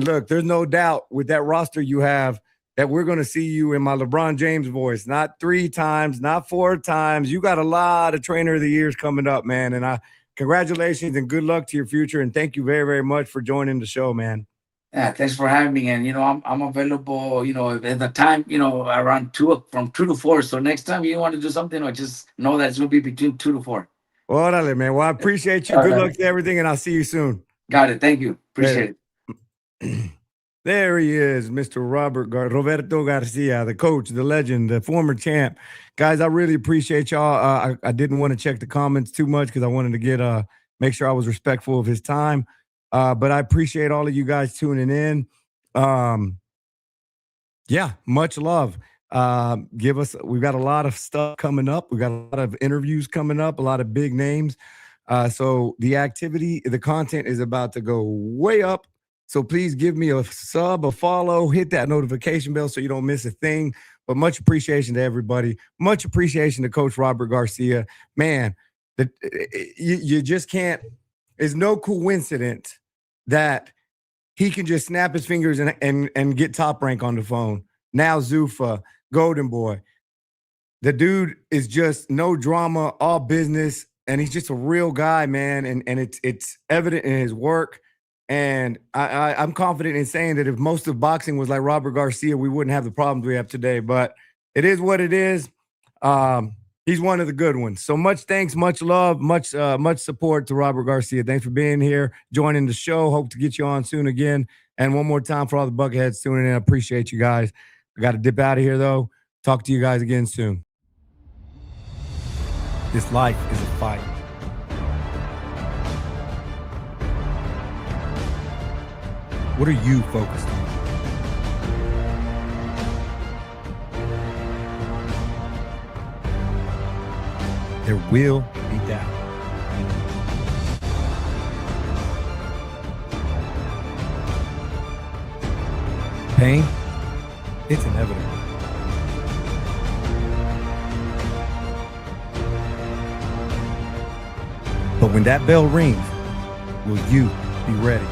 S1: look, there's no doubt with that roster you have that we're going to see you in my LeBron James voice, not 3 times, not 4 times. You got a lot of trainer of the years coming up, man. And congratulations and good luck to your future. And thank you very, very much for joining the show, man.
S2: Yeah, thanks for having me. And I'm available. At the time, around from 2 to 4. So next time you want to do something, or just know that it's gonna be between 2 to 4.
S1: Orale, man. Well, I appreciate you.
S2: All
S1: Good
S2: right,
S1: luck to everything, and I'll see you soon.
S2: got it. Thank you.
S1: Later.
S2: Appreciate it.
S1: There he is, Mr. Roberto Garcia, the coach, the legend, the former champ. Guys, I really appreciate y'all. I didn't want to check the comments too much because I wanted to get make sure I was respectful of his time. But I appreciate all of you guys tuning in. Yeah, much love. We've got a lot of stuff coming up. We've got a lot of interviews coming up, a lot of big names. So the content is about to go way up. So please give me a sub, a follow, hit that notification bell so you don't miss a thing. But much appreciation to everybody. Much appreciation to Coach Robert Garcia. Man, you just can't. It's no coincidence that he can just snap his fingers and get Top Rank on the phone. Now Zuffa, Golden Boy. The dude is just no drama, all business, and he's just a real guy, man. And it's evident in his work. And I'm confident in saying that if most of boxing was like Robert Garcia, we wouldn't have the problems we have today. But it is what it is. He's one of the good ones. So much thanks, much love, much support to Robert Garcia. Thanks for being here, joining the show. Hope to get you on soon again. And one more time for all the Bucketheads tuning in. I appreciate you guys. I got to dip out of here, though. Talk to you guys again soon. This life is a fight. What are you focused on? There will be doubt. Pain, it's inevitable. But when that bell rings, will you be ready?